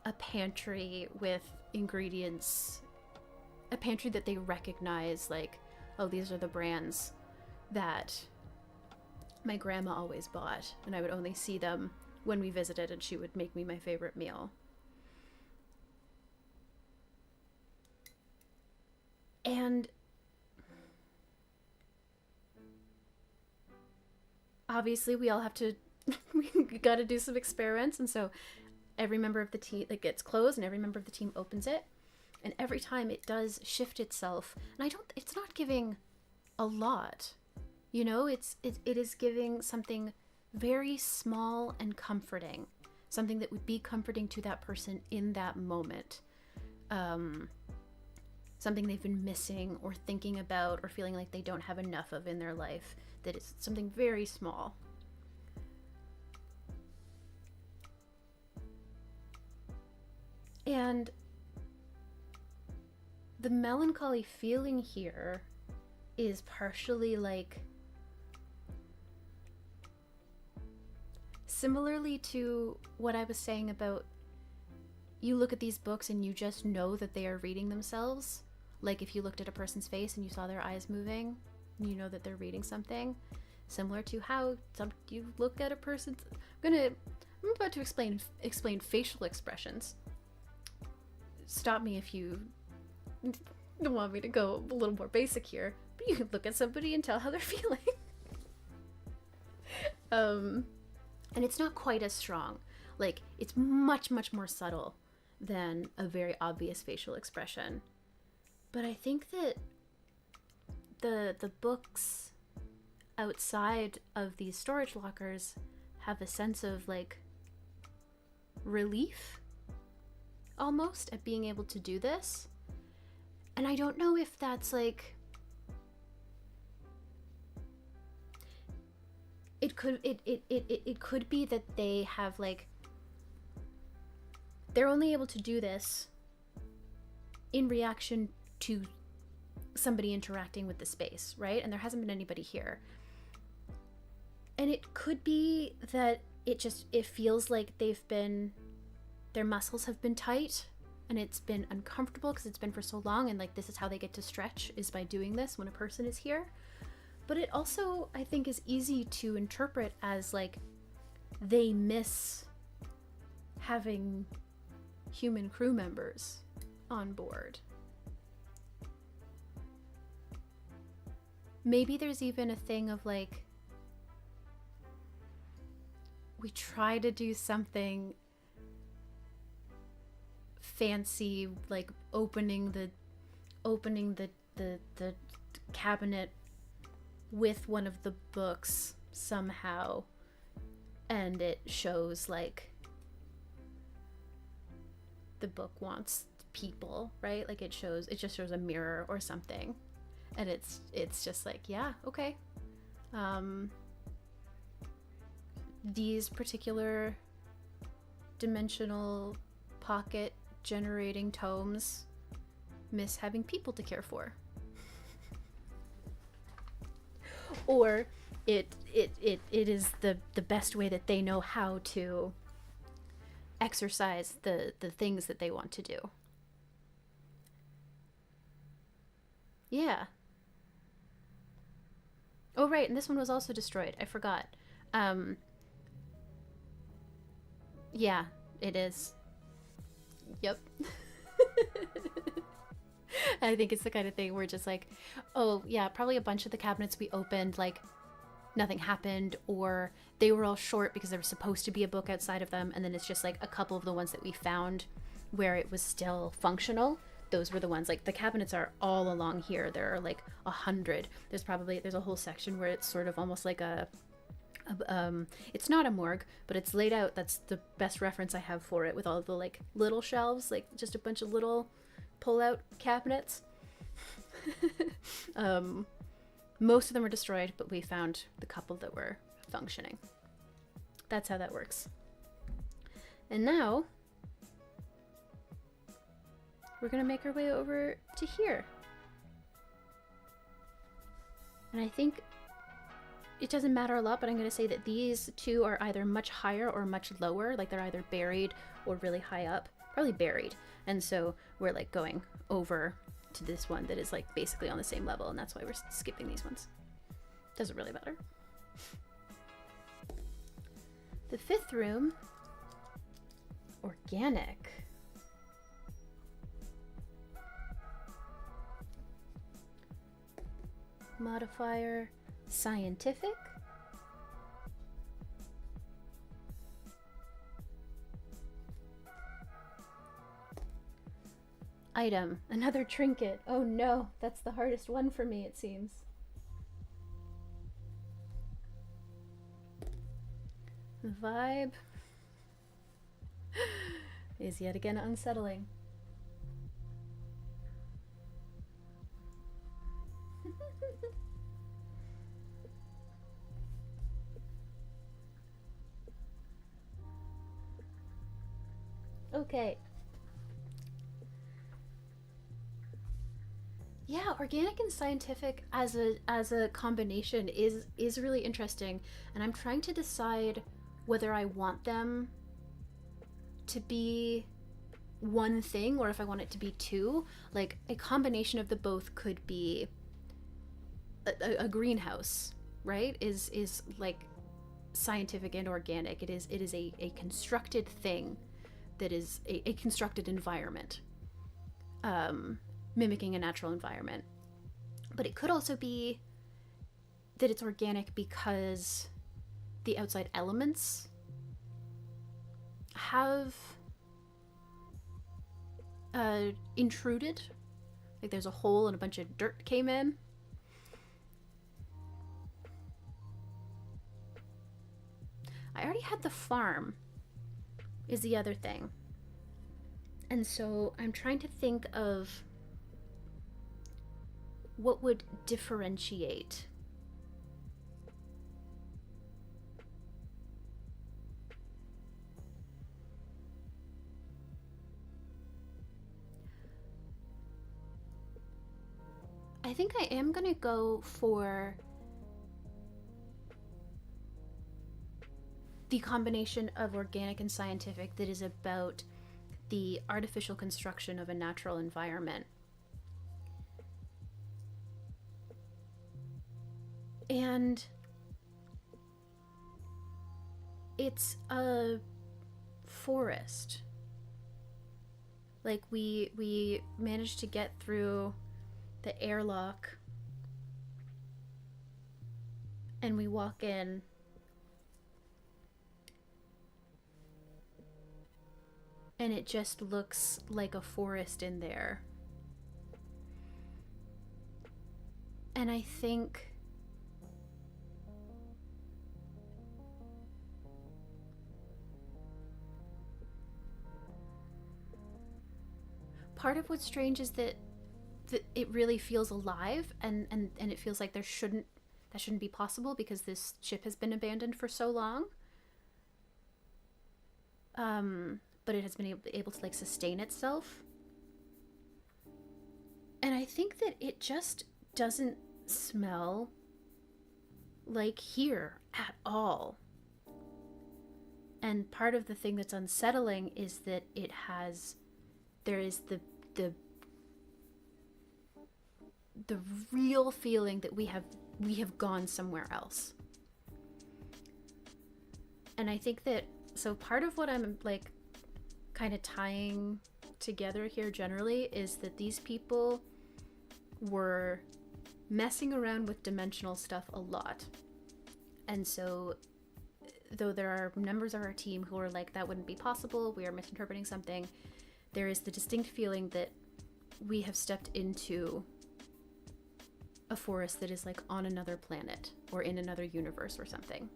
a pantry with ingredients, a pantry that they recognize, like, oh, these are the brands that my grandma always bought, and I would only see them when we visited, and she would make me my favorite meal. And obviously we all have to we gotta do some experiments, and so every member of the team, it gets closed, and every member of the team opens it. And every time it does shift itself, and it's not giving a lot, you know, it is giving something very small and comforting, something that would be comforting to that person in that moment, something they've been missing or thinking about or feeling like they don't have enough of in their life, that is something very small. And the melancholy feeling here is partially like, similarly to what I was saying about, you look at these books and you just know that they are reading themselves. Like if you looked at a person's face and you saw their eyes moving, you know that they're reading something. Similar to how you look at a person's, I'm about to explain facial expressions. Stop me if you don't want me to go a little more basic here, you can look at somebody and tell how they're feeling. And it's not quite as strong. Like, it's much, much more subtle than a very obvious facial expression. But I think that the books outside of these storage lockers have a sense of, like, relief almost at being able to do this. And I don't know if that's, like, it could be that they have, like, they're only able to do this in reaction to somebody interacting with the space, right? And there hasn't been anybody here. And it could be that it feels like their muscles have been tight and it's been uncomfortable because it's been for so long, and like this is how they get to stretch, is by doing this when a person is here. But it also, I think, is easy to interpret as like they miss having human crew members on board. Maybe there's even a thing of like, we try to do something fancy, like opening the cabinet with one of the books somehow, and it shows like the book wants people, right? Like it just shows a mirror or something, and it's just like, yeah, okay. These particular dimensional pocket generating tomes miss having people to care for. Or it is the best way that they know how to exercise the things that they want to do. Yeah. Oh, right, and this one was also destroyed. I forgot. Yeah, it is. Yep. I think it's the kind of thing where just like, oh yeah, probably a bunch of the cabinets we opened, like nothing happened, or they were all short because there was supposed to be a book outside of them, and then it's just like a couple of the ones that we found where it was still functional. Those were the ones. Like the cabinets are all along here. There are like 100. There's a whole section where it's sort of almost like it's not a morgue, but it's laid out. That's the best reference I have for it, with all the like little shelves, like just a bunch of little pull-out cabinets. Most of them were destroyed, but we found the couple that were functioning. That's how that works. And now we're gonna make our way over to here. And I think it doesn't matter a lot, but I'm going to say that these two are either much higher or much lower. Like they're either buried or really high up. Probably buried. And so we're like going over to this one that is like basically on the same level, and that's why we're skipping these ones. Doesn't really matter. The fifth room, organic. Modifier, scientific. Item, another trinket. Oh no, that's the hardest one for me, it seems. The vibe is yet again unsettling. Okay. Yeah, organic and scientific as a combination is really interesting, and I'm trying to decide whether I want them to be one thing or if I want it to be two. Like a combination of the both could be a greenhouse, right? Is like scientific and organic. It is a constructed thing that is a constructed environment, mimicking a natural environment. But it could also be that it's organic because the outside elements have intruded. Like there's a hole and a bunch of dirt came in. I already had the farm, is the other thing. And so I'm trying to think of what would differentiate. I think I am gonna go for the combination of organic and scientific that is about the artificial construction of a natural environment. And it's a forest. Like we managed to get through the airlock and we walk in and it just looks like a forest in there. And I think part of what's strange is that it really feels alive, and it feels like that shouldn't be possible because this ship has been abandoned for so long. But it has been able to like sustain itself. And I think that it just doesn't smell like here at all. And part of the thing that's unsettling is that there is the real feeling that we have gone somewhere else. And I think that, so part of what I'm like kind of tying together here generally is that these people were messing around with dimensional stuff a lot. And so though there are members of our team who are like, that wouldn't be possible, we are misinterpreting something, there is the distinct feeling that we have stepped into a forest that is like on another planet or in another universe or something.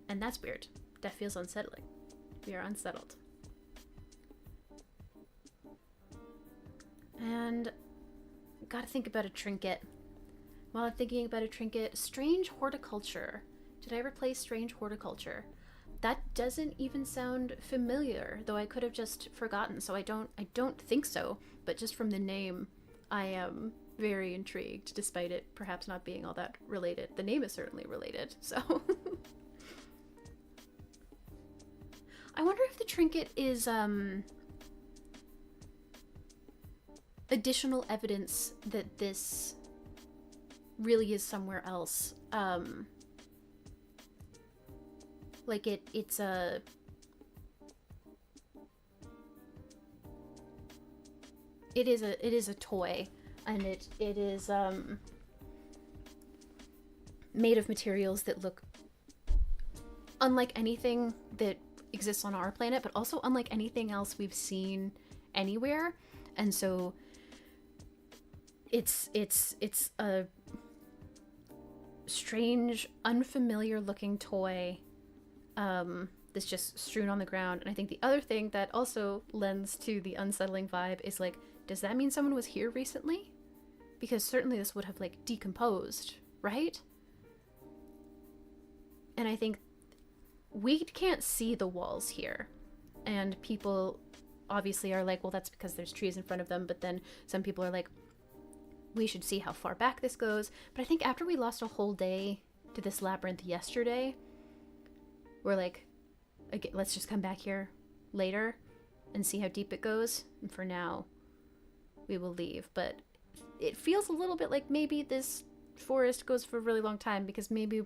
And that's weird. That feels unsettling. We are unsettled. And gotta think about a trinket. While I'm thinking about a trinket, strange horticulture. Did I ever play strange horticulture? That doesn't even sound familiar, though I could have just forgotten, so I don't think so, but just from the name, I am very intrigued, despite it perhaps not being all that related. The name is certainly related, so. I wonder if the trinket is additional evidence that this really is somewhere else. Like it's a it is a toy, and it is made of materials that look unlike anything that exists on our planet, but also unlike anything else we've seen anywhere. And so it's a strange, unfamiliar looking toy that's just strewn on the ground. And I think the other thing that also lends to the unsettling vibe is like, does that mean someone was here recently? Because certainly this would have like decomposed, right? And I think we can't see the walls here, and people obviously are like, well, that's because there's trees in front of them. But then some people are like, we should see how far back this goes. But I think after we lost a whole day to this labyrinth yesterday, we're like, okay, let's just come back here later and see how deep it goes. And for now, we will leave. But it feels a little bit like maybe this forest goes for a really long time, because maybe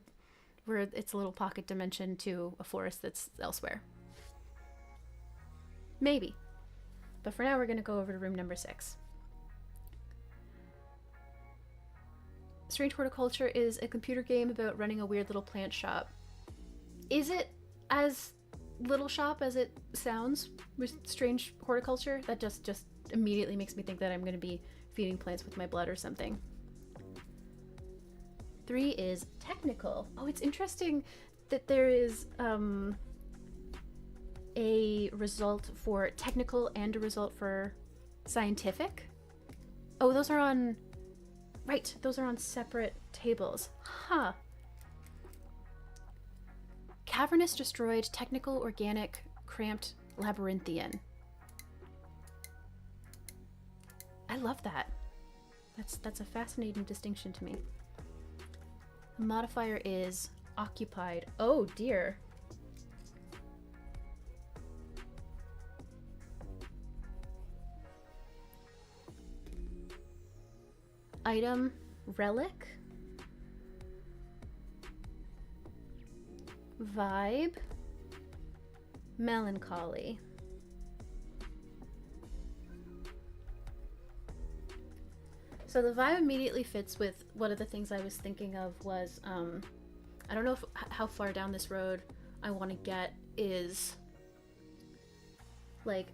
it's a little pocket dimension to a forest that's elsewhere. Maybe. But for now, we're going to go over to room number 6. Strange Horticulture is a computer game about running a weird little plant shop. Is it as little shop as it sounds with Strange Horticulture? That just immediately makes me think that I'm going to be feeding plants with my blood or something. 3 is technical. Oh, it's interesting that there is a result for technical and a result for scientific. Oh, those are on... Right, those are on separate tables. Huh. Cavernous, destroyed, technical, organic, cramped, labyrinthian. I love that. That's a fascinating distinction to me. The modifier is occupied. Oh dear. Item, relic. Vibe, melancholy. So the vibe immediately fits with one of the things I was thinking of was, I don't know how far down this road I want to get is, like,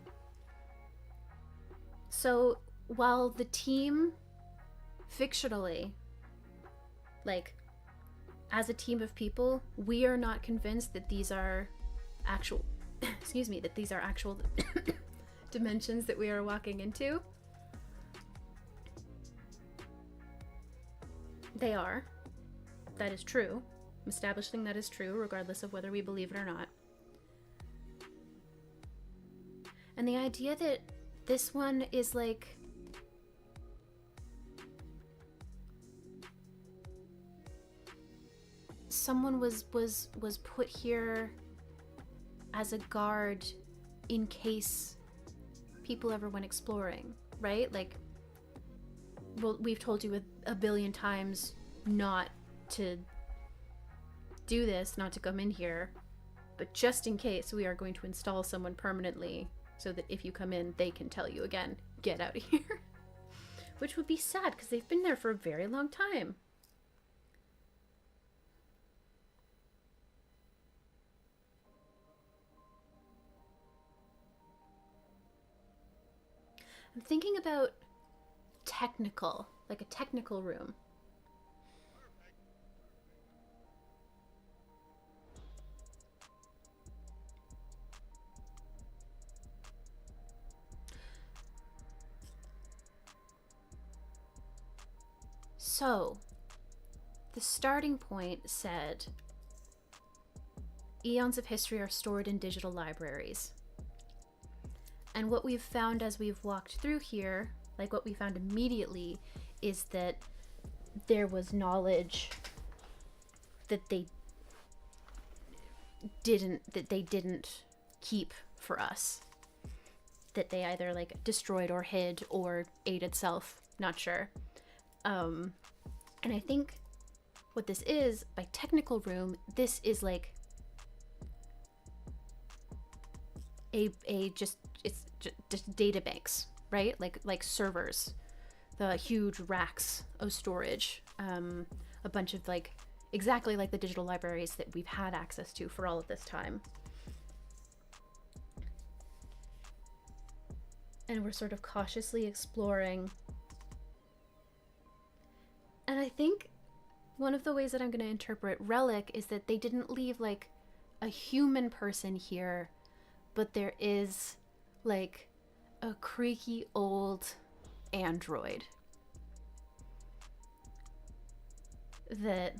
so while the team fictionally, like, as a team of people, we are not convinced that these are actual, excuse me, that these are actual dimensions that we are walking into. They are. That is true. I'm establishing that is true, regardless of whether we believe it or not. And the idea that this one is like... someone was put here as a guard in case people ever went exploring, right? Like, well, we've told you a billion times not to do this, not to come in here, but just in case, we are going to install someone permanently so that if you come in, they can tell you again, get out of here. Which would be sad because they've been there for a very long time. I'm thinking about technical, like a technical room. So, the starting point said, eons of history are stored in digital libraries. And what we've found as we've walked through here, like what we found immediately, is that there was knowledge that they didn't keep for us. That they either like destroyed or hid or ate itself, not sure. And I think what this is, by technical room, this is like it's just data banks, right? Like servers, the huge racks of storage, a bunch of like exactly like the digital libraries that we've had access to for all of this time. And we're sort of cautiously exploring. And I think one of the ways that I'm going to interpret relic is that they didn't leave like a human person here, but there is like a creaky old android that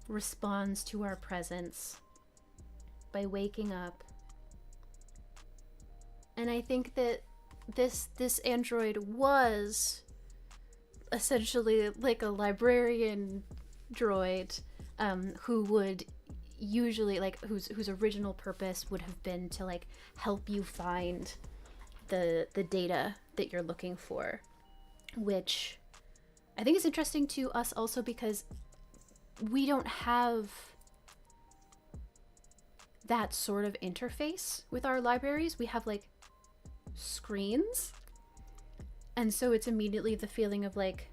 responds to our presence by waking up. And I think that this android was essentially like a librarian droid, who would usually like whose original purpose would have been to like help you find the data that you're looking for, which I think is interesting to us also because we don't have that sort of interface with our libraries. We have like screens, and so it's immediately the feeling of like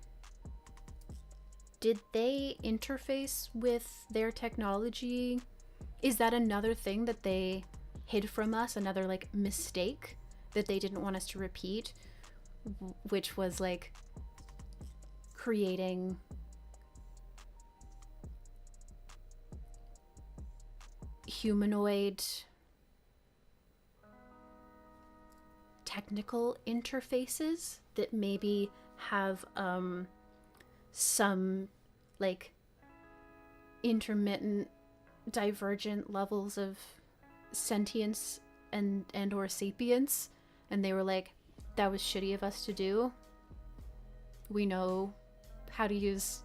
did they interface with their technology? Is that another thing that they hid from us? Another like mistake that they didn't want us to repeat, which was like creating humanoid technical interfaces that maybe have some like intermittent divergent levels of sentience and or sapience, and they were like, that was shitty of us to do. We know how to use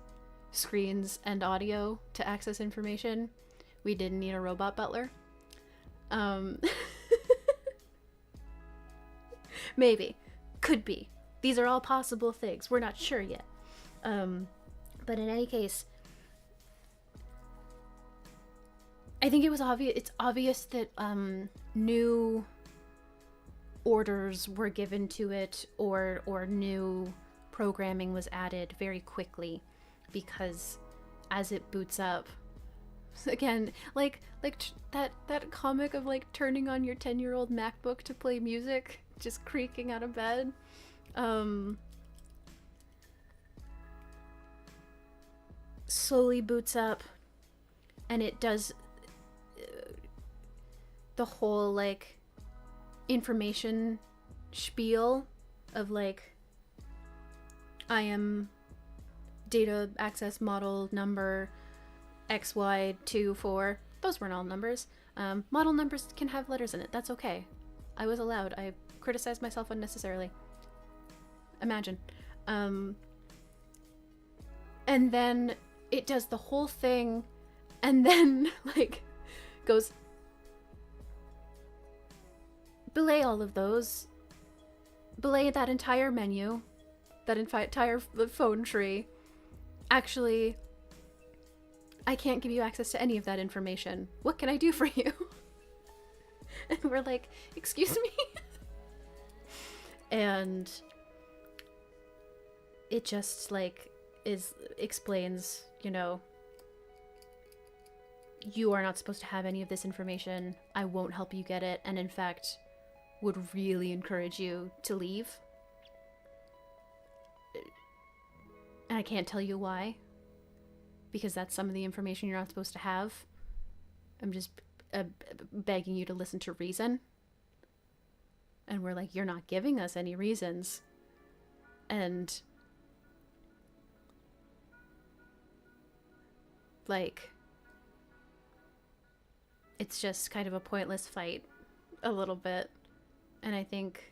screens and audio to access information. We didn't need a robot butler. Maybe. Could be. These are all possible things. We're not sure yet. But in any case, I think it was obvious. It's obvious that new orders were given to it, or new programming was added very quickly, because as it boots up, again, like that comic of like turning on your 10-year-old MacBook to play music, just creaking out of bed. Slowly boots up, and it does the whole like information spiel of like, I am data access model number XY24. Those weren't all numbers. Model numbers can have letters in it. That's okay. I was allowed. I criticized myself unnecessarily. Imagine. And then it does the whole thing, and then like goes, belay all of those. Belay that entire menu. That entire phone tree. Actually, I can't give you access to any of that information. What can I do for you? And we're like, excuse me? And it just like explains, you know, you are not supposed to have any of this information. I won't help you get it, and in fact would really encourage you to leave. And I can't tell you why, because that's some of the information you're not supposed to have. I'm just begging you to listen to reason. And we're like, you're not giving us any reasons. And like, it's just kind of a pointless fight a little bit. And I think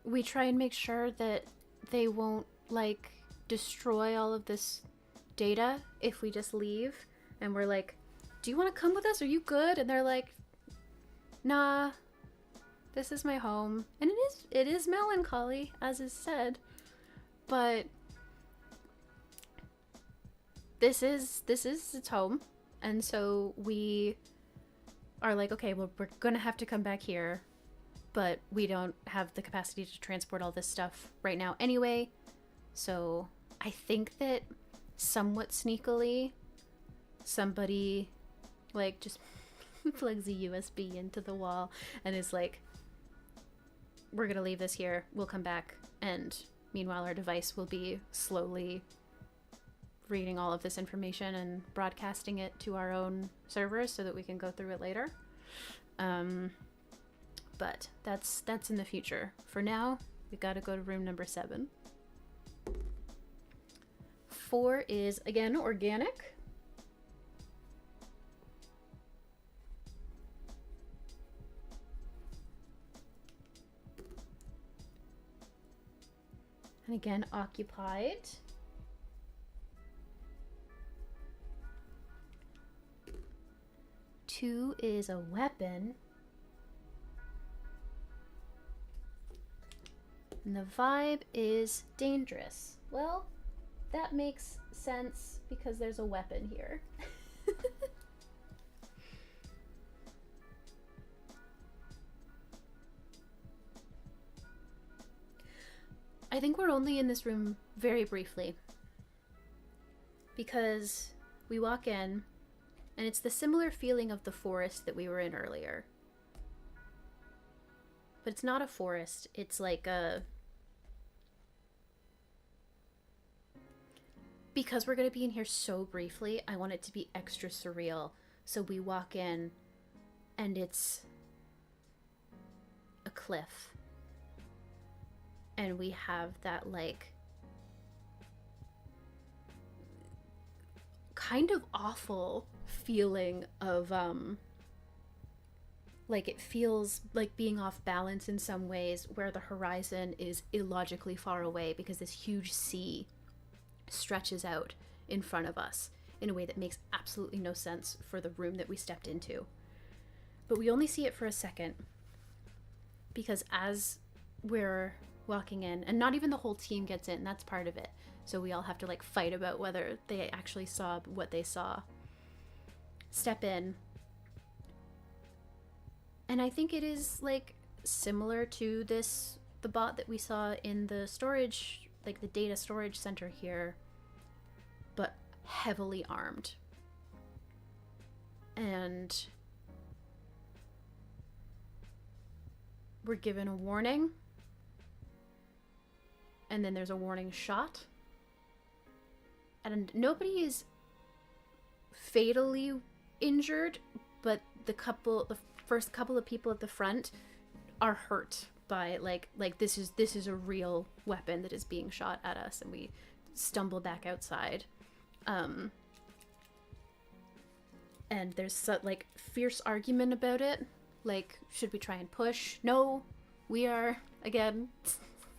we try and make sure that they won't like destroy all of this data if we just leave. And we're like, do you want to come with us? Are you good? And they're like, nah, this is my home. And it is melancholy, as is said, but this is its home. And so we are like, okay, well, we're gonna have to come back here, but we don't have the capacity to transport all this stuff right now anyway. So I think that somewhat sneakily somebody like just plugs a USB into the wall and is like, we're gonna leave this here, we'll come back, and meanwhile our device will be slowly reading all of this information and broadcasting it to our own servers so that we can go through it later. But that's in the future. For now, we gotta go to room number 7. 4 is, again, organic. And again, occupied. 2 is a weapon. And the vibe is dangerous. Well, that makes sense because there's a weapon here. I think we're only in this room very briefly. Because we walk in, and it's the similar feeling of the forest that we were in earlier. But it's not a forest, it's like a... Because we're going to be in here so briefly, I want it to be extra surreal. So we walk in, and it's a cliff. And we have that, like, kind of awful feeling of, like, it feels like being off balance in some ways, where the horizon is illogically far away because this huge sea stretches out in front of us in a way that makes absolutely no sense for the room that we stepped into. But we only see it for a second, because as we're walking in, and not even the whole team gets in, that's part of it, so we all have to like fight about whether they actually saw what they saw. Step in, and I think it is like similar to the bot that we saw in the storage, like the data storage center here, but heavily armed. And we're given a warning, and then there's a warning shot, and nobody is fatally injured, but the first couple of people at the front are hurt by like this is a real weapon that is being shot at us, and we stumble back outside. And there's like fierce argument about it, like, should we try and push? No, we are, again,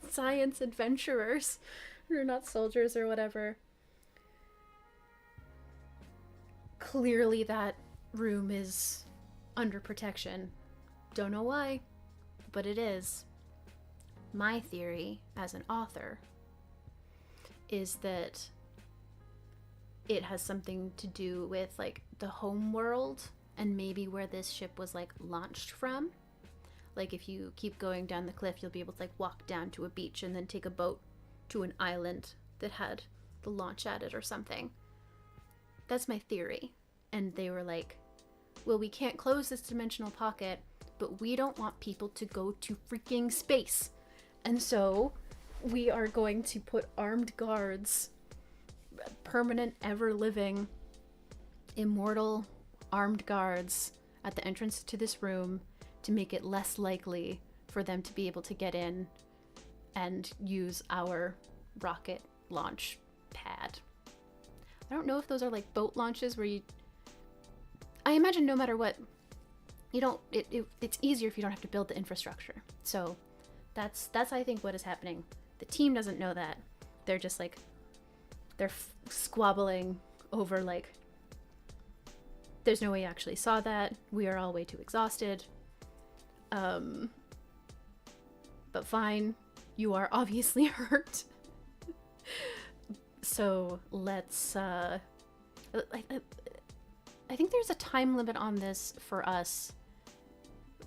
science adventurers. We're not soldiers or whatever. Clearly that room is under protection. Don't know why, but it is. My theory as an author is that it has something to do with like the home world, and maybe where this ship was like launched from. Like if you keep going down the cliff, you'll be able to like walk down to a beach and then take a boat to an island that had the launch at it or something. That's my theory. And they were like, well, we can't close this dimensional pocket, but we don't want people to go to freaking space. And so we are going to put armed guards, permanent, ever-living, immortal armed guards at the entrance to this room to make it less likely for them to be able to get in and use our rocket launch pad. I don't know if those are like boat launches where I imagine no matter what, it's easier if you don't have to build the infrastructure. So that's I think what is happening. The team doesn't know that. They're just like, they're squabbling over like, there's no way you actually saw that. We are all way too exhausted. But fine, you are obviously hurt. So let's, I think there's a time limit on this for us,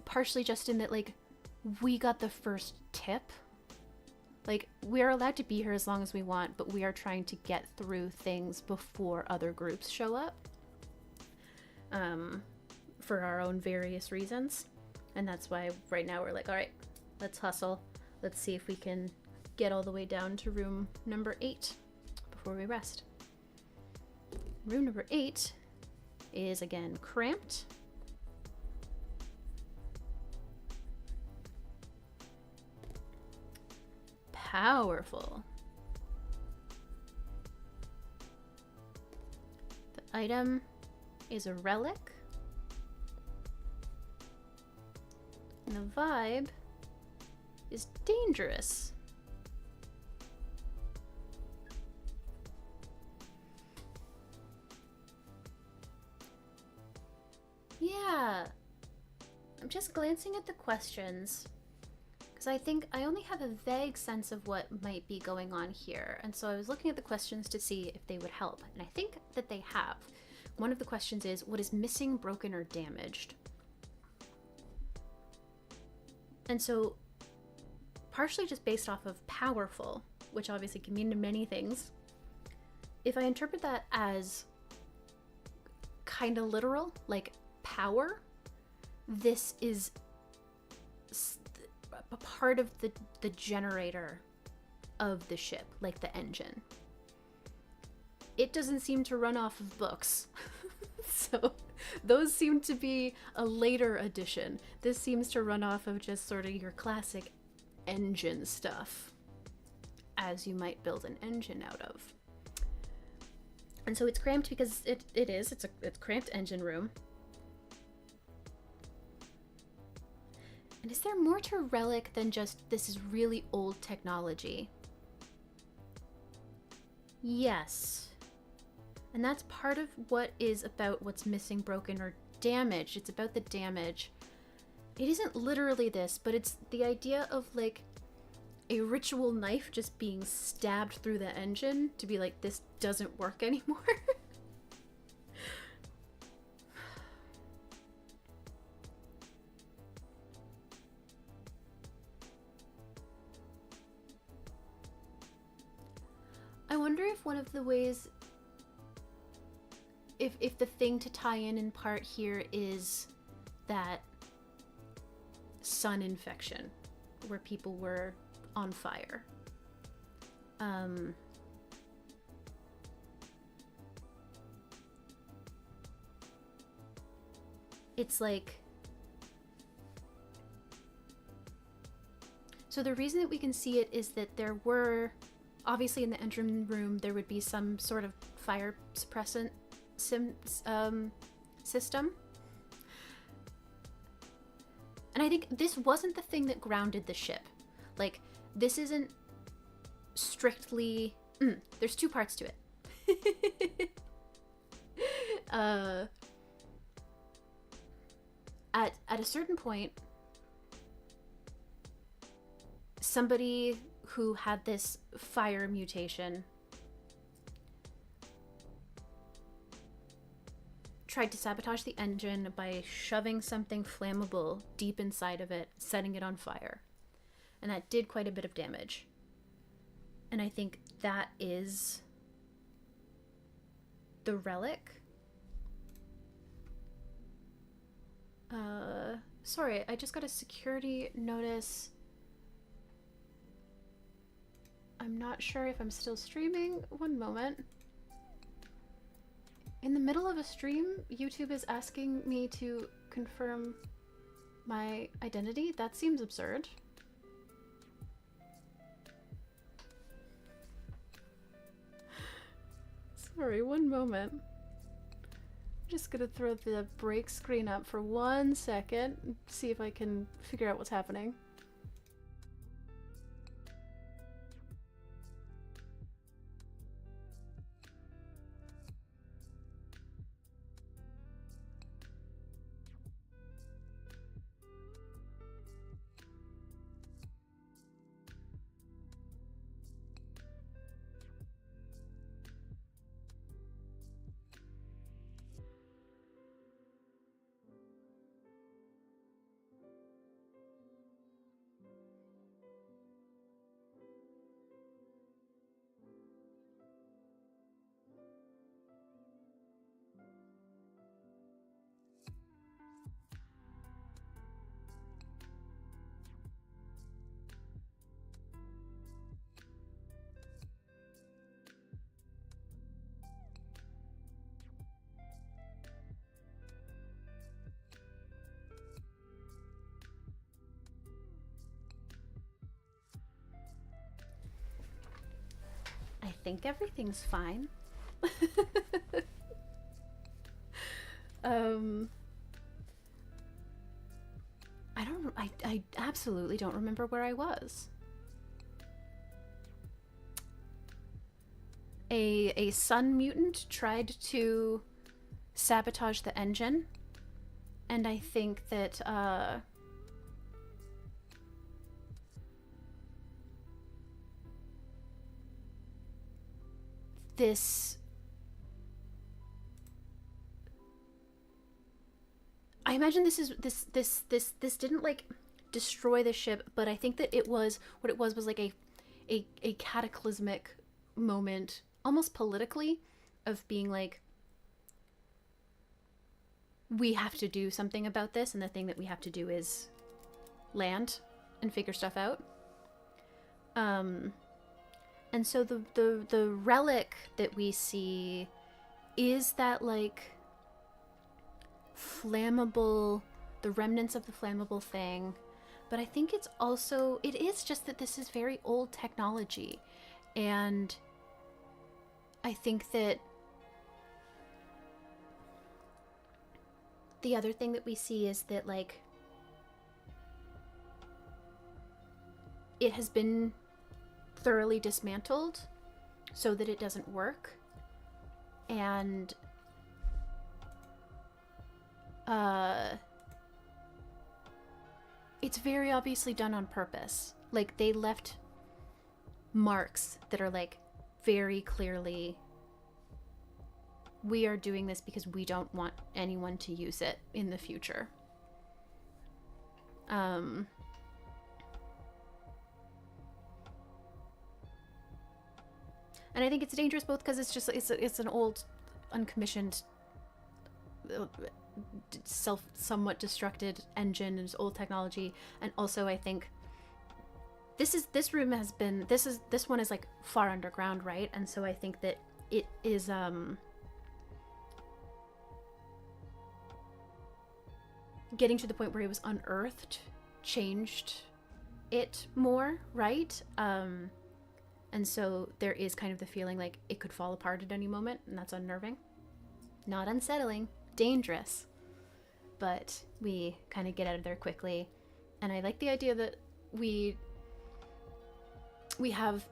partially just in that like, we got the first tip. Like, we're allowed to be here as long as we want, but we are trying to get through things before other groups show up. For our own various reasons. And that's why right now we're like, all right, let's hustle. Let's see if we can get all the way down to room number 8 before we rest. Room number 8 is again cramped. Powerful. The item is a relic. And the vibe is dangerous. Yeah. I'm just glancing at the questions, because I think I only have a vague sense of what might be going on here. And so I was looking at the questions to see if they would help. And I think that they have. One of the questions is, what is missing, broken, or damaged? And so partially just based off of powerful, which obviously can mean many things. If I interpret that as kind of literal, like power, this is a part of the generator of the ship, like the engine. It doesn't seem to run off of books. So those seem to be a later addition. This seems to run off of just sort of your classic engine stuff, as you might build an engine out of. And so it's cramped because it's a cramped engine room. And is there more to Relic than just this is really old technology? Yes. And that's part of what is about what's missing, broken, or damaged. It's about the damage. It isn't literally this, but it's the idea of like a ritual knife just being stabbed through the engine to be like, this doesn't work anymore. I wonder if one of the ways, if the thing to tie in part here is that sun infection where people were on fire. It's like, so the reason that we can see it is that there were, obviously in the engine room, there would be some sort of fire suppressant system. And I think this wasn't the thing that grounded the ship. Like, this isn't strictly... there's two parts to it. At a certain point, somebody who had this fire mutation tried to sabotage the engine by shoving something flammable deep inside of it, setting it on fire. And that did quite a bit of damage. And I think that is the relic. Sorry, I just got a security notice. I'm not sure if I'm still streaming. One moment. In the middle of a stream, YouTube is asking me to confirm my identity. That seems absurd. Sorry, one moment. I'm just gonna throw the break screen up for 1 second and see if I can figure out what's happening. I think everything's fine. I absolutely don't remember where I was. A sun mutant tried to sabotage the engine, and I think that I imagine this didn't like destroy the ship, but I think that it was what it was like a cataclysmic moment, almost politically, of being like, we have to do something about this, and the thing that we have to do is land and figure stuff out. And so the relic that we see is that like flammable, the remnants of the flammable thing. But I think it is just that this is very old technology. And I think that the other thing that we see is that like it has been thoroughly dismantled so that it doesn't work. And it's very obviously done on purpose. Like, they left marks that are like very clearly, we are doing this because we don't want anyone to use it in the future. And I think it's dangerous both because it's an old, uncommissioned, somewhat destructed engine, and it's old technology, and also I think this one is like far underground, right? And so I think that it is getting to the point where it was unearthed changed it more, right? And so there is kind of the feeling like it could fall apart at any moment, and that's unnerving. Not unsettling, dangerous. But we kind of get out of there quickly. And I like the idea that we have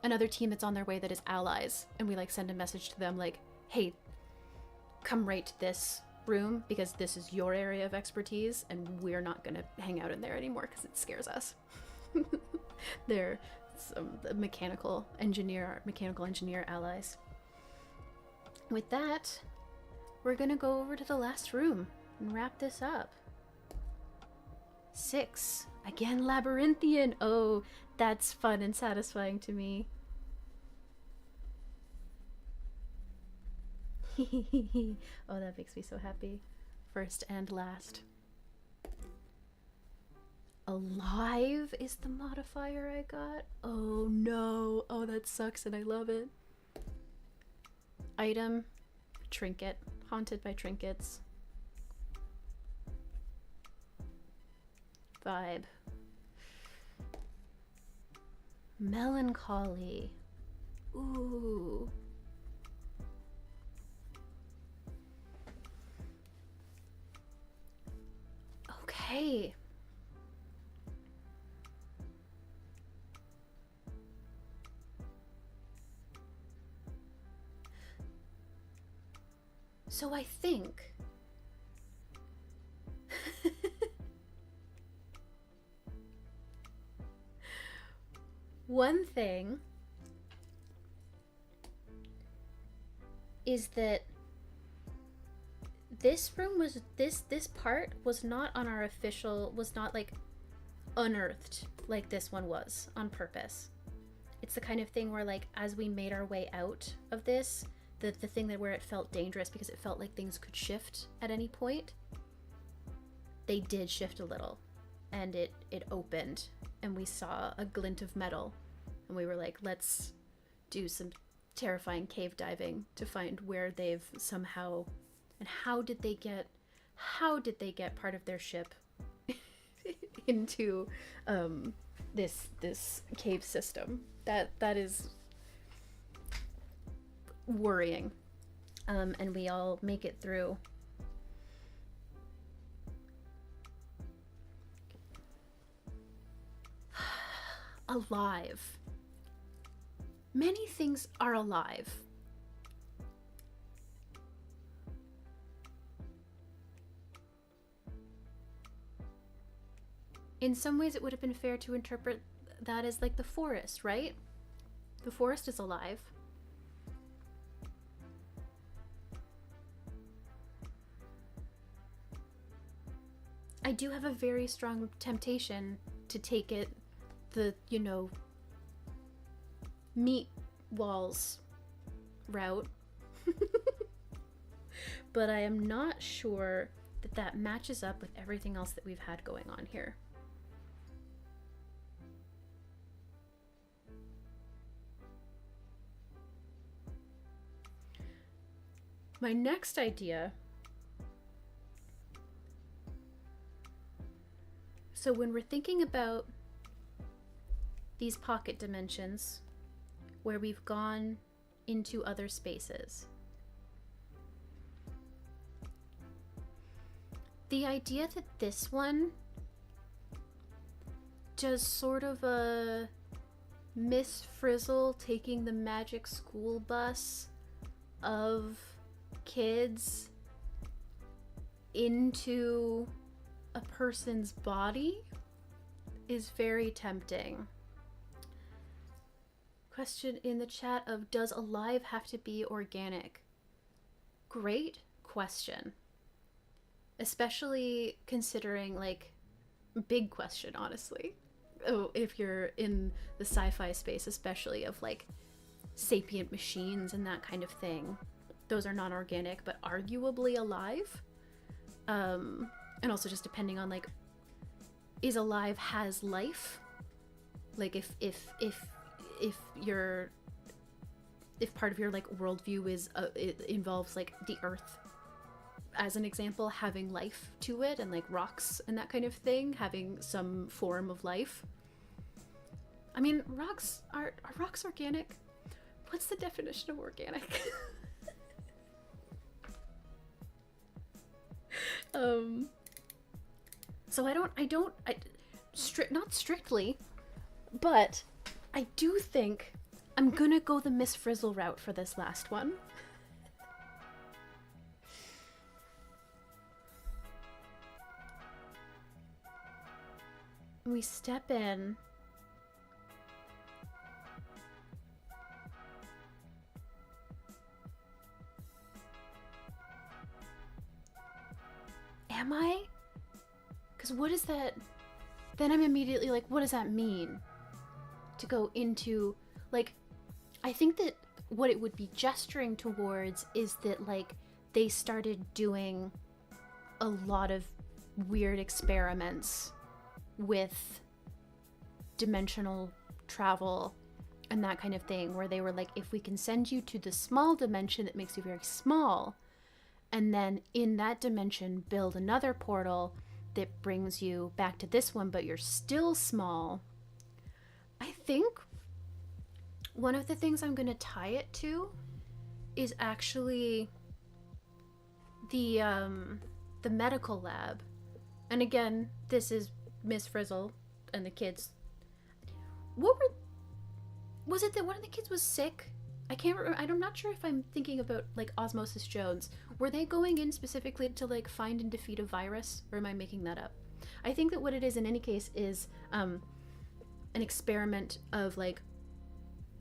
another team that's on their way that is allies, and we like send a message to them like, hey, come right to this room because this is your area of expertise, and we're not gonna hang out in there anymore because it scares us. They're some mechanical engineer allies. With that, we're gonna go over to the last room and wrap this up. 6. Again, labyrinthian. Oh, that's fun and satisfying to me. Oh, that makes me so happy. First and last. Alive is the modifier I got. Oh no. Oh, that sucks and I love it. Item, trinket. Haunted by trinkets. Vibe. Melancholy. Ooh. Okay. So I think one thing is that this room was this part was not on our official, was not like unearthed like this one was on purpose. It's the kind of thing where like as we made our way out of this, the thing that where it felt dangerous because it felt like things could shift at any point, they did shift a little, and it opened and we saw a glint of metal, and we were like, let's do some terrifying cave diving to find where they've somehow, and how did they get part of their ship into this cave system. That is worrying. And we all make it through. Alive. Many things are alive. In some ways, it would have been fair to interpret that as like the forest, right? The forest is alive. I do have a very strong temptation to take it the, meat walls route. But I am not sure that that matches up with everything else that we've had going on here. My next idea. So when we're thinking about these pocket dimensions, where we've gone into other spaces, the idea that this one does sort of a Miss Frizzle taking the magic school bus of kids into a person's body is very tempting. Question in the chat of, does alive have to be organic? Great question. Especially considering, like, big question, honestly. Oh, if you're in the sci-fi space, especially of, like, sapient machines and that kind of thing. Those are non-organic, but arguably alive. And also just depending on, like, is alive has life? Like, if part of your, like, worldview is it involves, like, the earth, as an example, having life to it, and, like, rocks and that kind of thing having some form of life. I mean, rocks are rocks organic? What's the definition of organic? So not strictly, but I do think I'm gonna go the Miss Frizzle route for this last one. We step in. Am I? Because what is that? Then I'm immediately like, what does that mean? To go into, like, I think that what it would be gesturing towards is that, like, they started doing a lot of weird experiments with dimensional travel and that kind of thing, where they were like, if we can send you to the small dimension that makes you very small, and then in that dimension build another portal that brings you back to this one, but you're still small. I think one of the things I'm going to tie it to is actually the medical lab. And again, this is Miss Frizzle and the kids. Was it that one of the kids was sick? I can't remember. I'm not sure if I'm thinking about, like, Osmosis Jones. Were they going in specifically to, like, find and defeat a virus? Or am I making that up? I think that what it is in any case is an experiment of, like,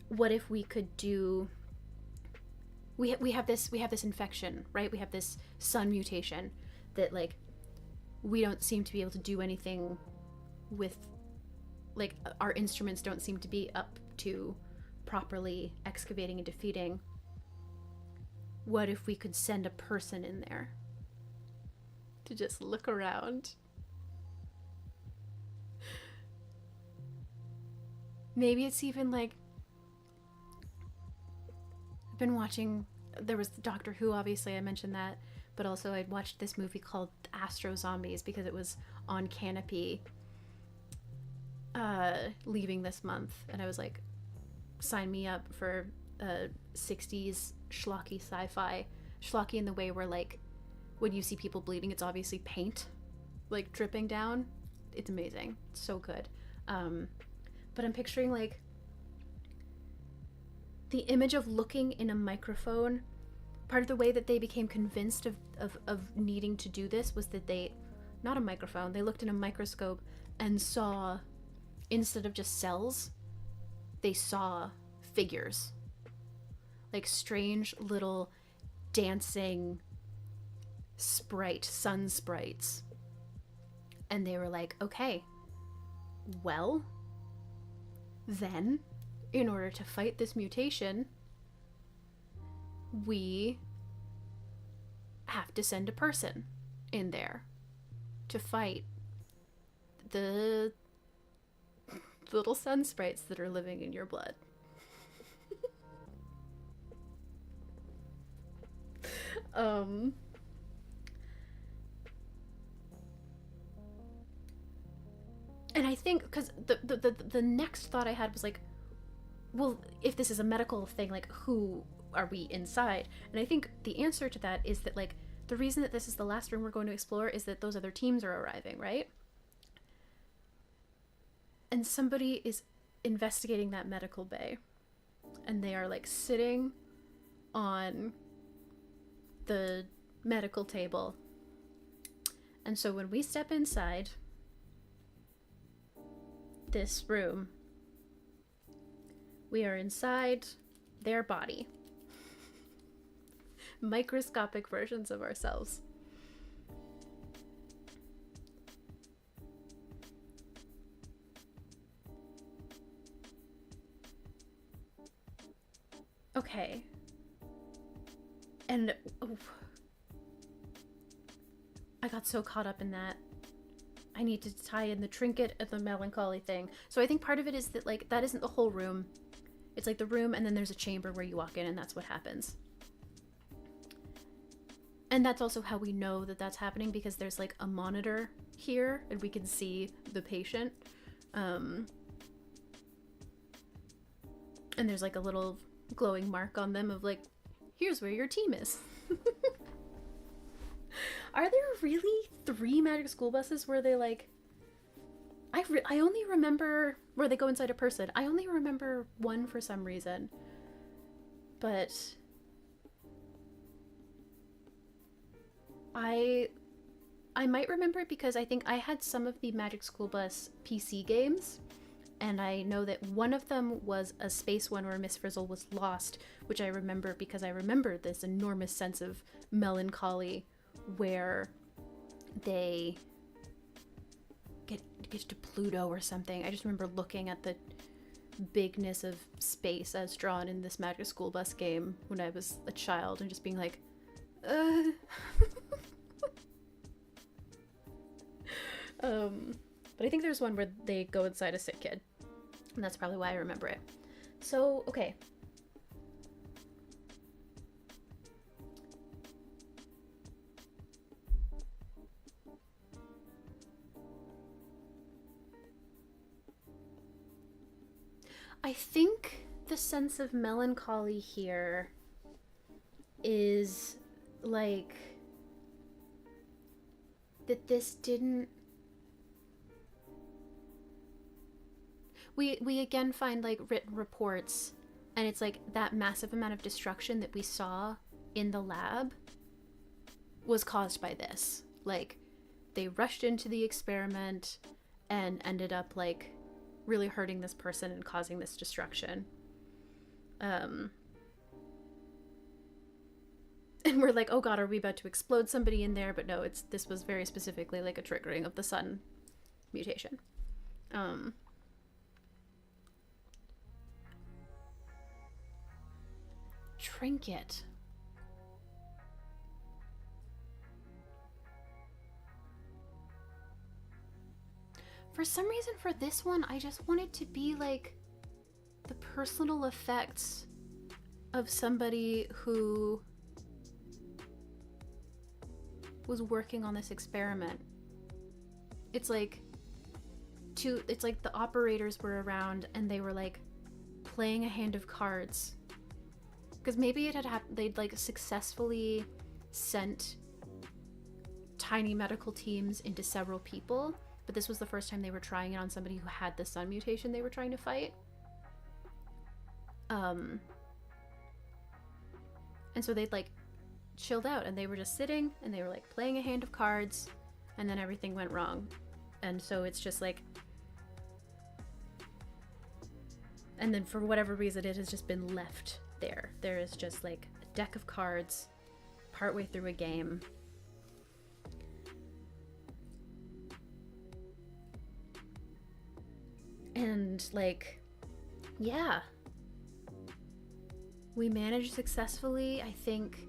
what if we could do... We have this infection, right? We have this sun mutation that, like, we don't seem to be able to do anything with... Like, our instruments don't seem to be up to properly excavating and defeating. What if we could send a person in there to just look around? Maybe it's even like, I've been watching, there was Doctor Who, obviously I mentioned that, but also I'd watched this movie called Astro Zombies because it was on Canopy leaving this month, and I was like, sign me up for 60s schlocky sci-fi. Schlocky in the way where, like, when you see people bleeding, it's obviously paint, like, dripping down. It's amazing. It's so good. But I'm picturing, like, the image of looking in a microphone. Part of the way that they became convinced of needing to do this was that they, not a microphone, they looked in a microscope and saw, instead of just cells, they saw figures. Like strange little dancing sun sprites And they were like, okay, well, then, in order to fight this mutation, we have to send a person in there to fight the little sun sprites that are living in your blood. And I think, because the next thought I had was like, well, if this is a medical thing, like, who are we inside? And I think the answer to that is that, like, the reason that this is the last room we're going to explore is that those other teams are arriving, right? And somebody is investigating that medical bay. And they are, like, sitting on the medical table. And so when we step inside this room, we are inside their body. Microscopic versions of ourselves. Okay. And I got so caught up in that. I need to tie in the trinket and the melancholy thing. So I think part of it is that, like, that isn't the whole room. It's like the room, and then there's a chamber where you walk in, and that's what happens. And that's also how we know that that's happening, because there's, like, a monitor here, and we can see the patient. And there's, like, a little glowing mark on them of, like, here's where your team is. Are there really 3 magic school buses where they, like... I only remember where they go inside a person. I only remember one for some reason. But... I might remember it because I think I had some of the Magic School Bus PC games, and I know that one of them was a space one where Miss Frizzle was lost, which I remember because I remember this enormous sense of melancholy where they get to Pluto or something. I just remember looking at the bigness of space as drawn in this Magic School Bus game when I was a child and just being like, but I think there's one where they go inside a sick kid, and that's probably why I remember it. So, okay. I think the sense of melancholy here is, like, that this didn't... We again find, like, written reports, and it's like that massive amount of destruction that we saw in the lab was caused by this. Like, they rushed into the experiment and ended up, like, really hurting this person and causing this destruction. And we're like, oh god, are we about to explode somebody in there? But no, this was very specifically like a triggering of the sun mutation. Trinket. For some reason, for this one, I just want it to be like the personal effects of somebody who was working on this experiment. It's like the operators were around and they were like playing a hand of cards. Because maybe it had they'd like successfully sent tiny medical teams into several people, but this was the first time they were trying it on somebody who had the sun mutation they were trying to fight. And so they'd like chilled out and they were just sitting and they were like playing a hand of cards, and then everything went wrong. And so it's just like, and then for whatever reason it has just been left there. There is just like a deck of cards partway through a game. And like, yeah, we managed successfully. I think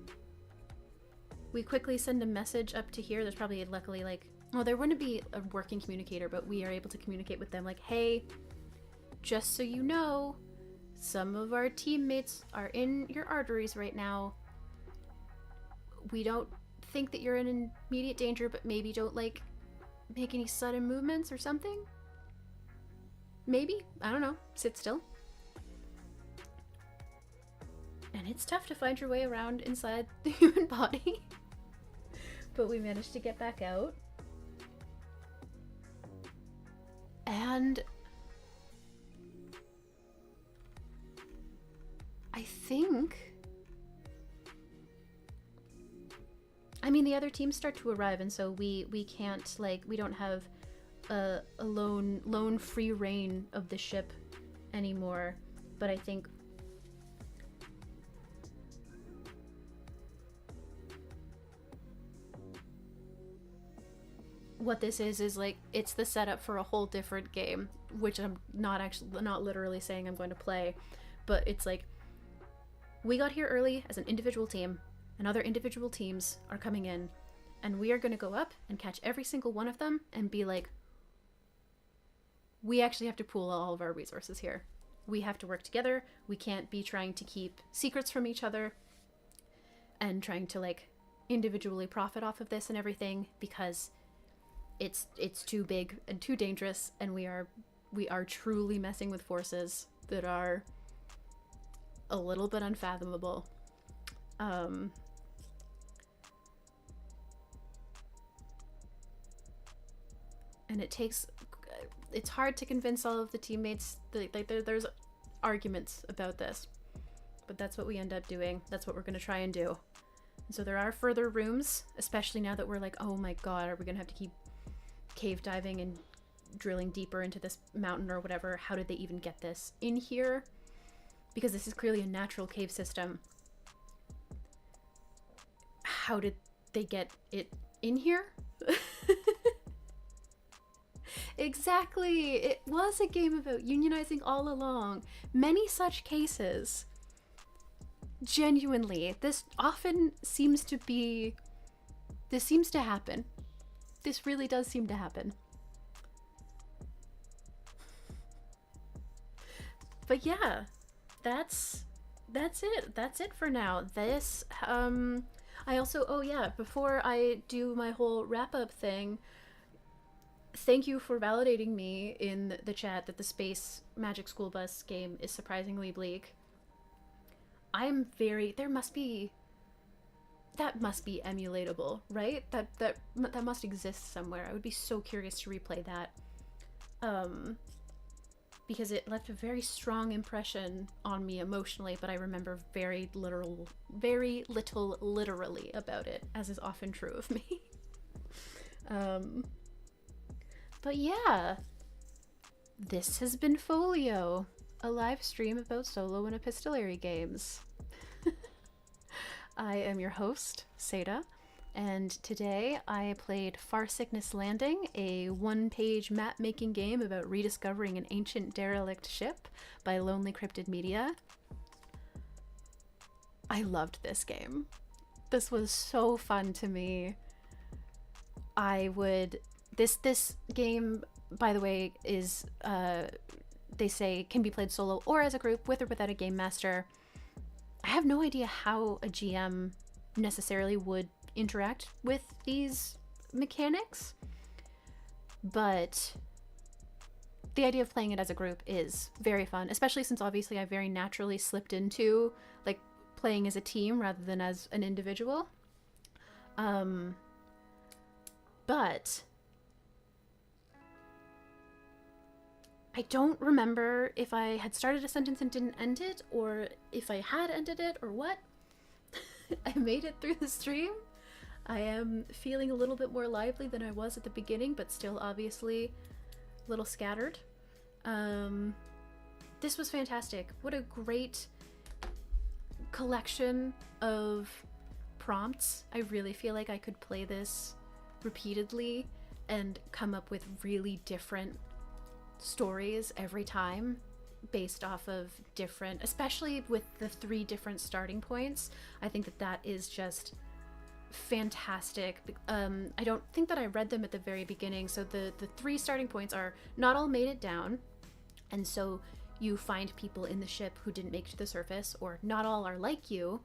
we quickly send a message up to here. There's probably luckily like, well, there wouldn't be a working communicator, but we are able to communicate with them like, hey, just so you know, some of our teammates are in your arteries right now. We don't think that you're in immediate danger, but maybe don't like make any sudden movements or something. Maybe, I don't know, sit still. And it's tough to find your way around inside the human body. But we managed to get back out. And I think, I mean, the other teams start to arrive, and so we can't, like, we don't have a lone free reign of the ship anymore. But I think what this is like, it's the setup for a whole different game, which I'm not literally saying I'm going to play, but it's like, we got here early as an individual team, and other individual teams are coming in, and we are going to go up and catch every single one of them and be like, we actually have to pool all of our resources here. We have to work together. We can't be trying to keep secrets from each other and trying to like individually profit off of this and everything, because it's too big and too dangerous, and we are truly messing with forces that are a little bit unfathomable. And it's hard to convince all of the teammates that, like, there's arguments about this, but that's what we end up doing. That's what we're going to try and do. And so there are further rooms, especially now that we're like, oh my god, are we going to have to keep cave diving and drilling deeper into this mountain or whatever? How did they even get this in here? Because this is clearly a natural cave system. How did they get it in here? Exactly. It was a game about unionizing all along. Many such cases. Genuinely, this seems to happen. This really does seem to happen. But yeah, that's it. That's it for now. This, I also, oh yeah, before I do my whole wrap-up thing, thank you for validating me in the chat that the Space Magic School Bus game is surprisingly bleak. That must be emulatable, right? That must exist somewhere. I would be so curious to replay that. Because it left a very strong impression on me emotionally, but I remember very little literally about it, as is often true of me. But yeah, this has been Folio, a live stream about solo and epistolary games. I am your host, Seda, and today I played Farsickness Landing, a one-page map-making game about rediscovering an ancient derelict ship by Lonely Cryptid Media. I loved this game. This was so fun to me. This game, by the way, is, they say, can be played solo or as a group, with or without a game master. I have no idea how a GM necessarily would interact with these mechanics, but the idea of playing it as a group is very fun, especially since obviously I very naturally slipped into like playing as a team rather than as an individual. But I don't remember if I had started a sentence and didn't end it, or if I had ended it, or what. I made it through the stream. I am feeling a little bit more lively than I was at the beginning, but still obviously a little scattered. This was fantastic. What a great collection of prompts. I really feel like I could play this repeatedly and come up with really different stories every time based off of different, especially with the 3 different starting points. I think that that is just fantastic. I don't think that I read them at the very beginning. So the 3 starting points are not all made it down, and so you find people in the ship who didn't make it to the surface, or not all are like you,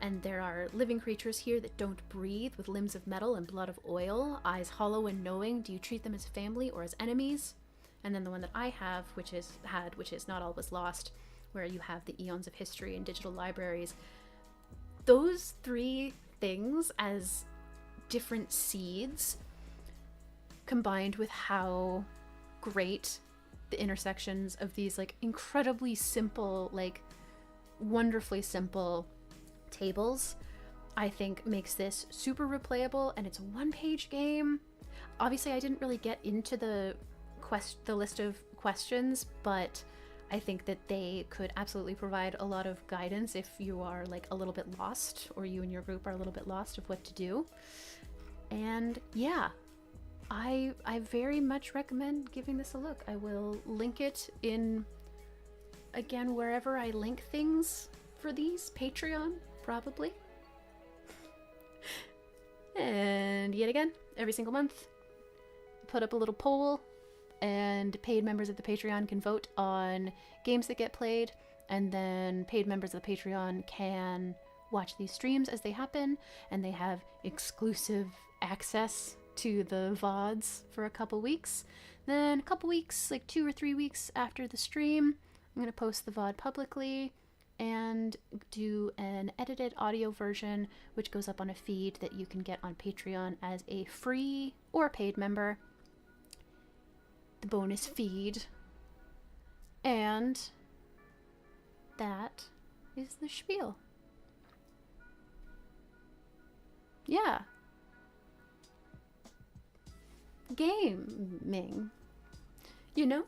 and there are living creatures here that don't breathe, with limbs of metal and blood of oil, eyes hollow and knowing. Do you treat them as family or as enemies? And then the one that I have, which is Not All Was Lost, where you have the eons of history and digital libraries. Those 3 things as different seeds, combined with how great the intersections of these like incredibly simple, like wonderfully simple tables, I think makes this super replayable. And it's a 1-page game. Obviously I didn't really get into the list of questions, but I think that they could absolutely provide a lot of guidance if you are like a little bit lost, or you and your group are a little bit lost of what to do. And yeah, I very much recommend giving this a look. I will link it in, again, wherever I link things for these. Patreon, probably. And yet again, every single month, put up a little poll, and paid members of the Patreon can vote on games that get played, and then paid members of the Patreon can watch these streams as they happen, and they have exclusive access to the VODs for a couple weeks. Then a couple weeks, like 2 or 3 weeks after the stream, I'm going to post the VOD publicly and do an edited audio version, which goes up on a feed that you can get on Patreon as a free or paid member. The bonus feed. And that is the spiel. Yeah. Gaming. You know?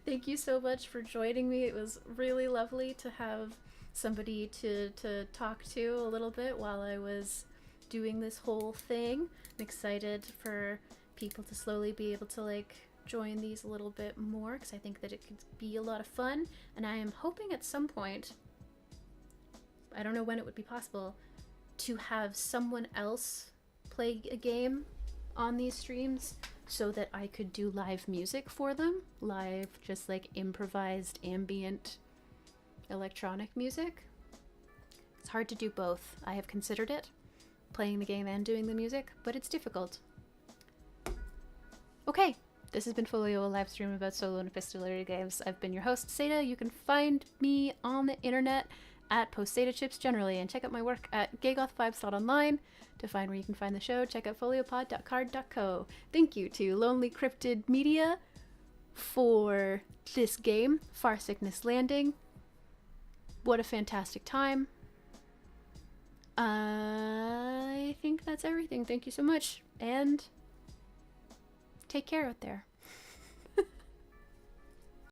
Thank you so much for joining me. It was really lovely to have somebody to talk to a little bit while I was doing this whole thing. I'm excited for people to slowly be able to like join these a little bit more, because I think that it could be a lot of fun, and I am hoping at some point, I don't know when it would be possible, to have someone else play a game on these streams so that I could do live music for them. Live, just like improvised ambient electronic music. It's hard to do both. I have considered it, playing the game and doing the music, but it's difficult. Okay, this has been Folio, a live stream about solo and epistolary games. I've been your host, Seda. You can find me on the internet at PostSetaChips generally, and check out my work at gaygoth5s.online. To find where you can find the show, check out foliopod.card.co. Thank you to Lonely Cryptid Media for this game, Farsickness Landing. What a fantastic time. I think that's everything. Thank you so much, and take care out there.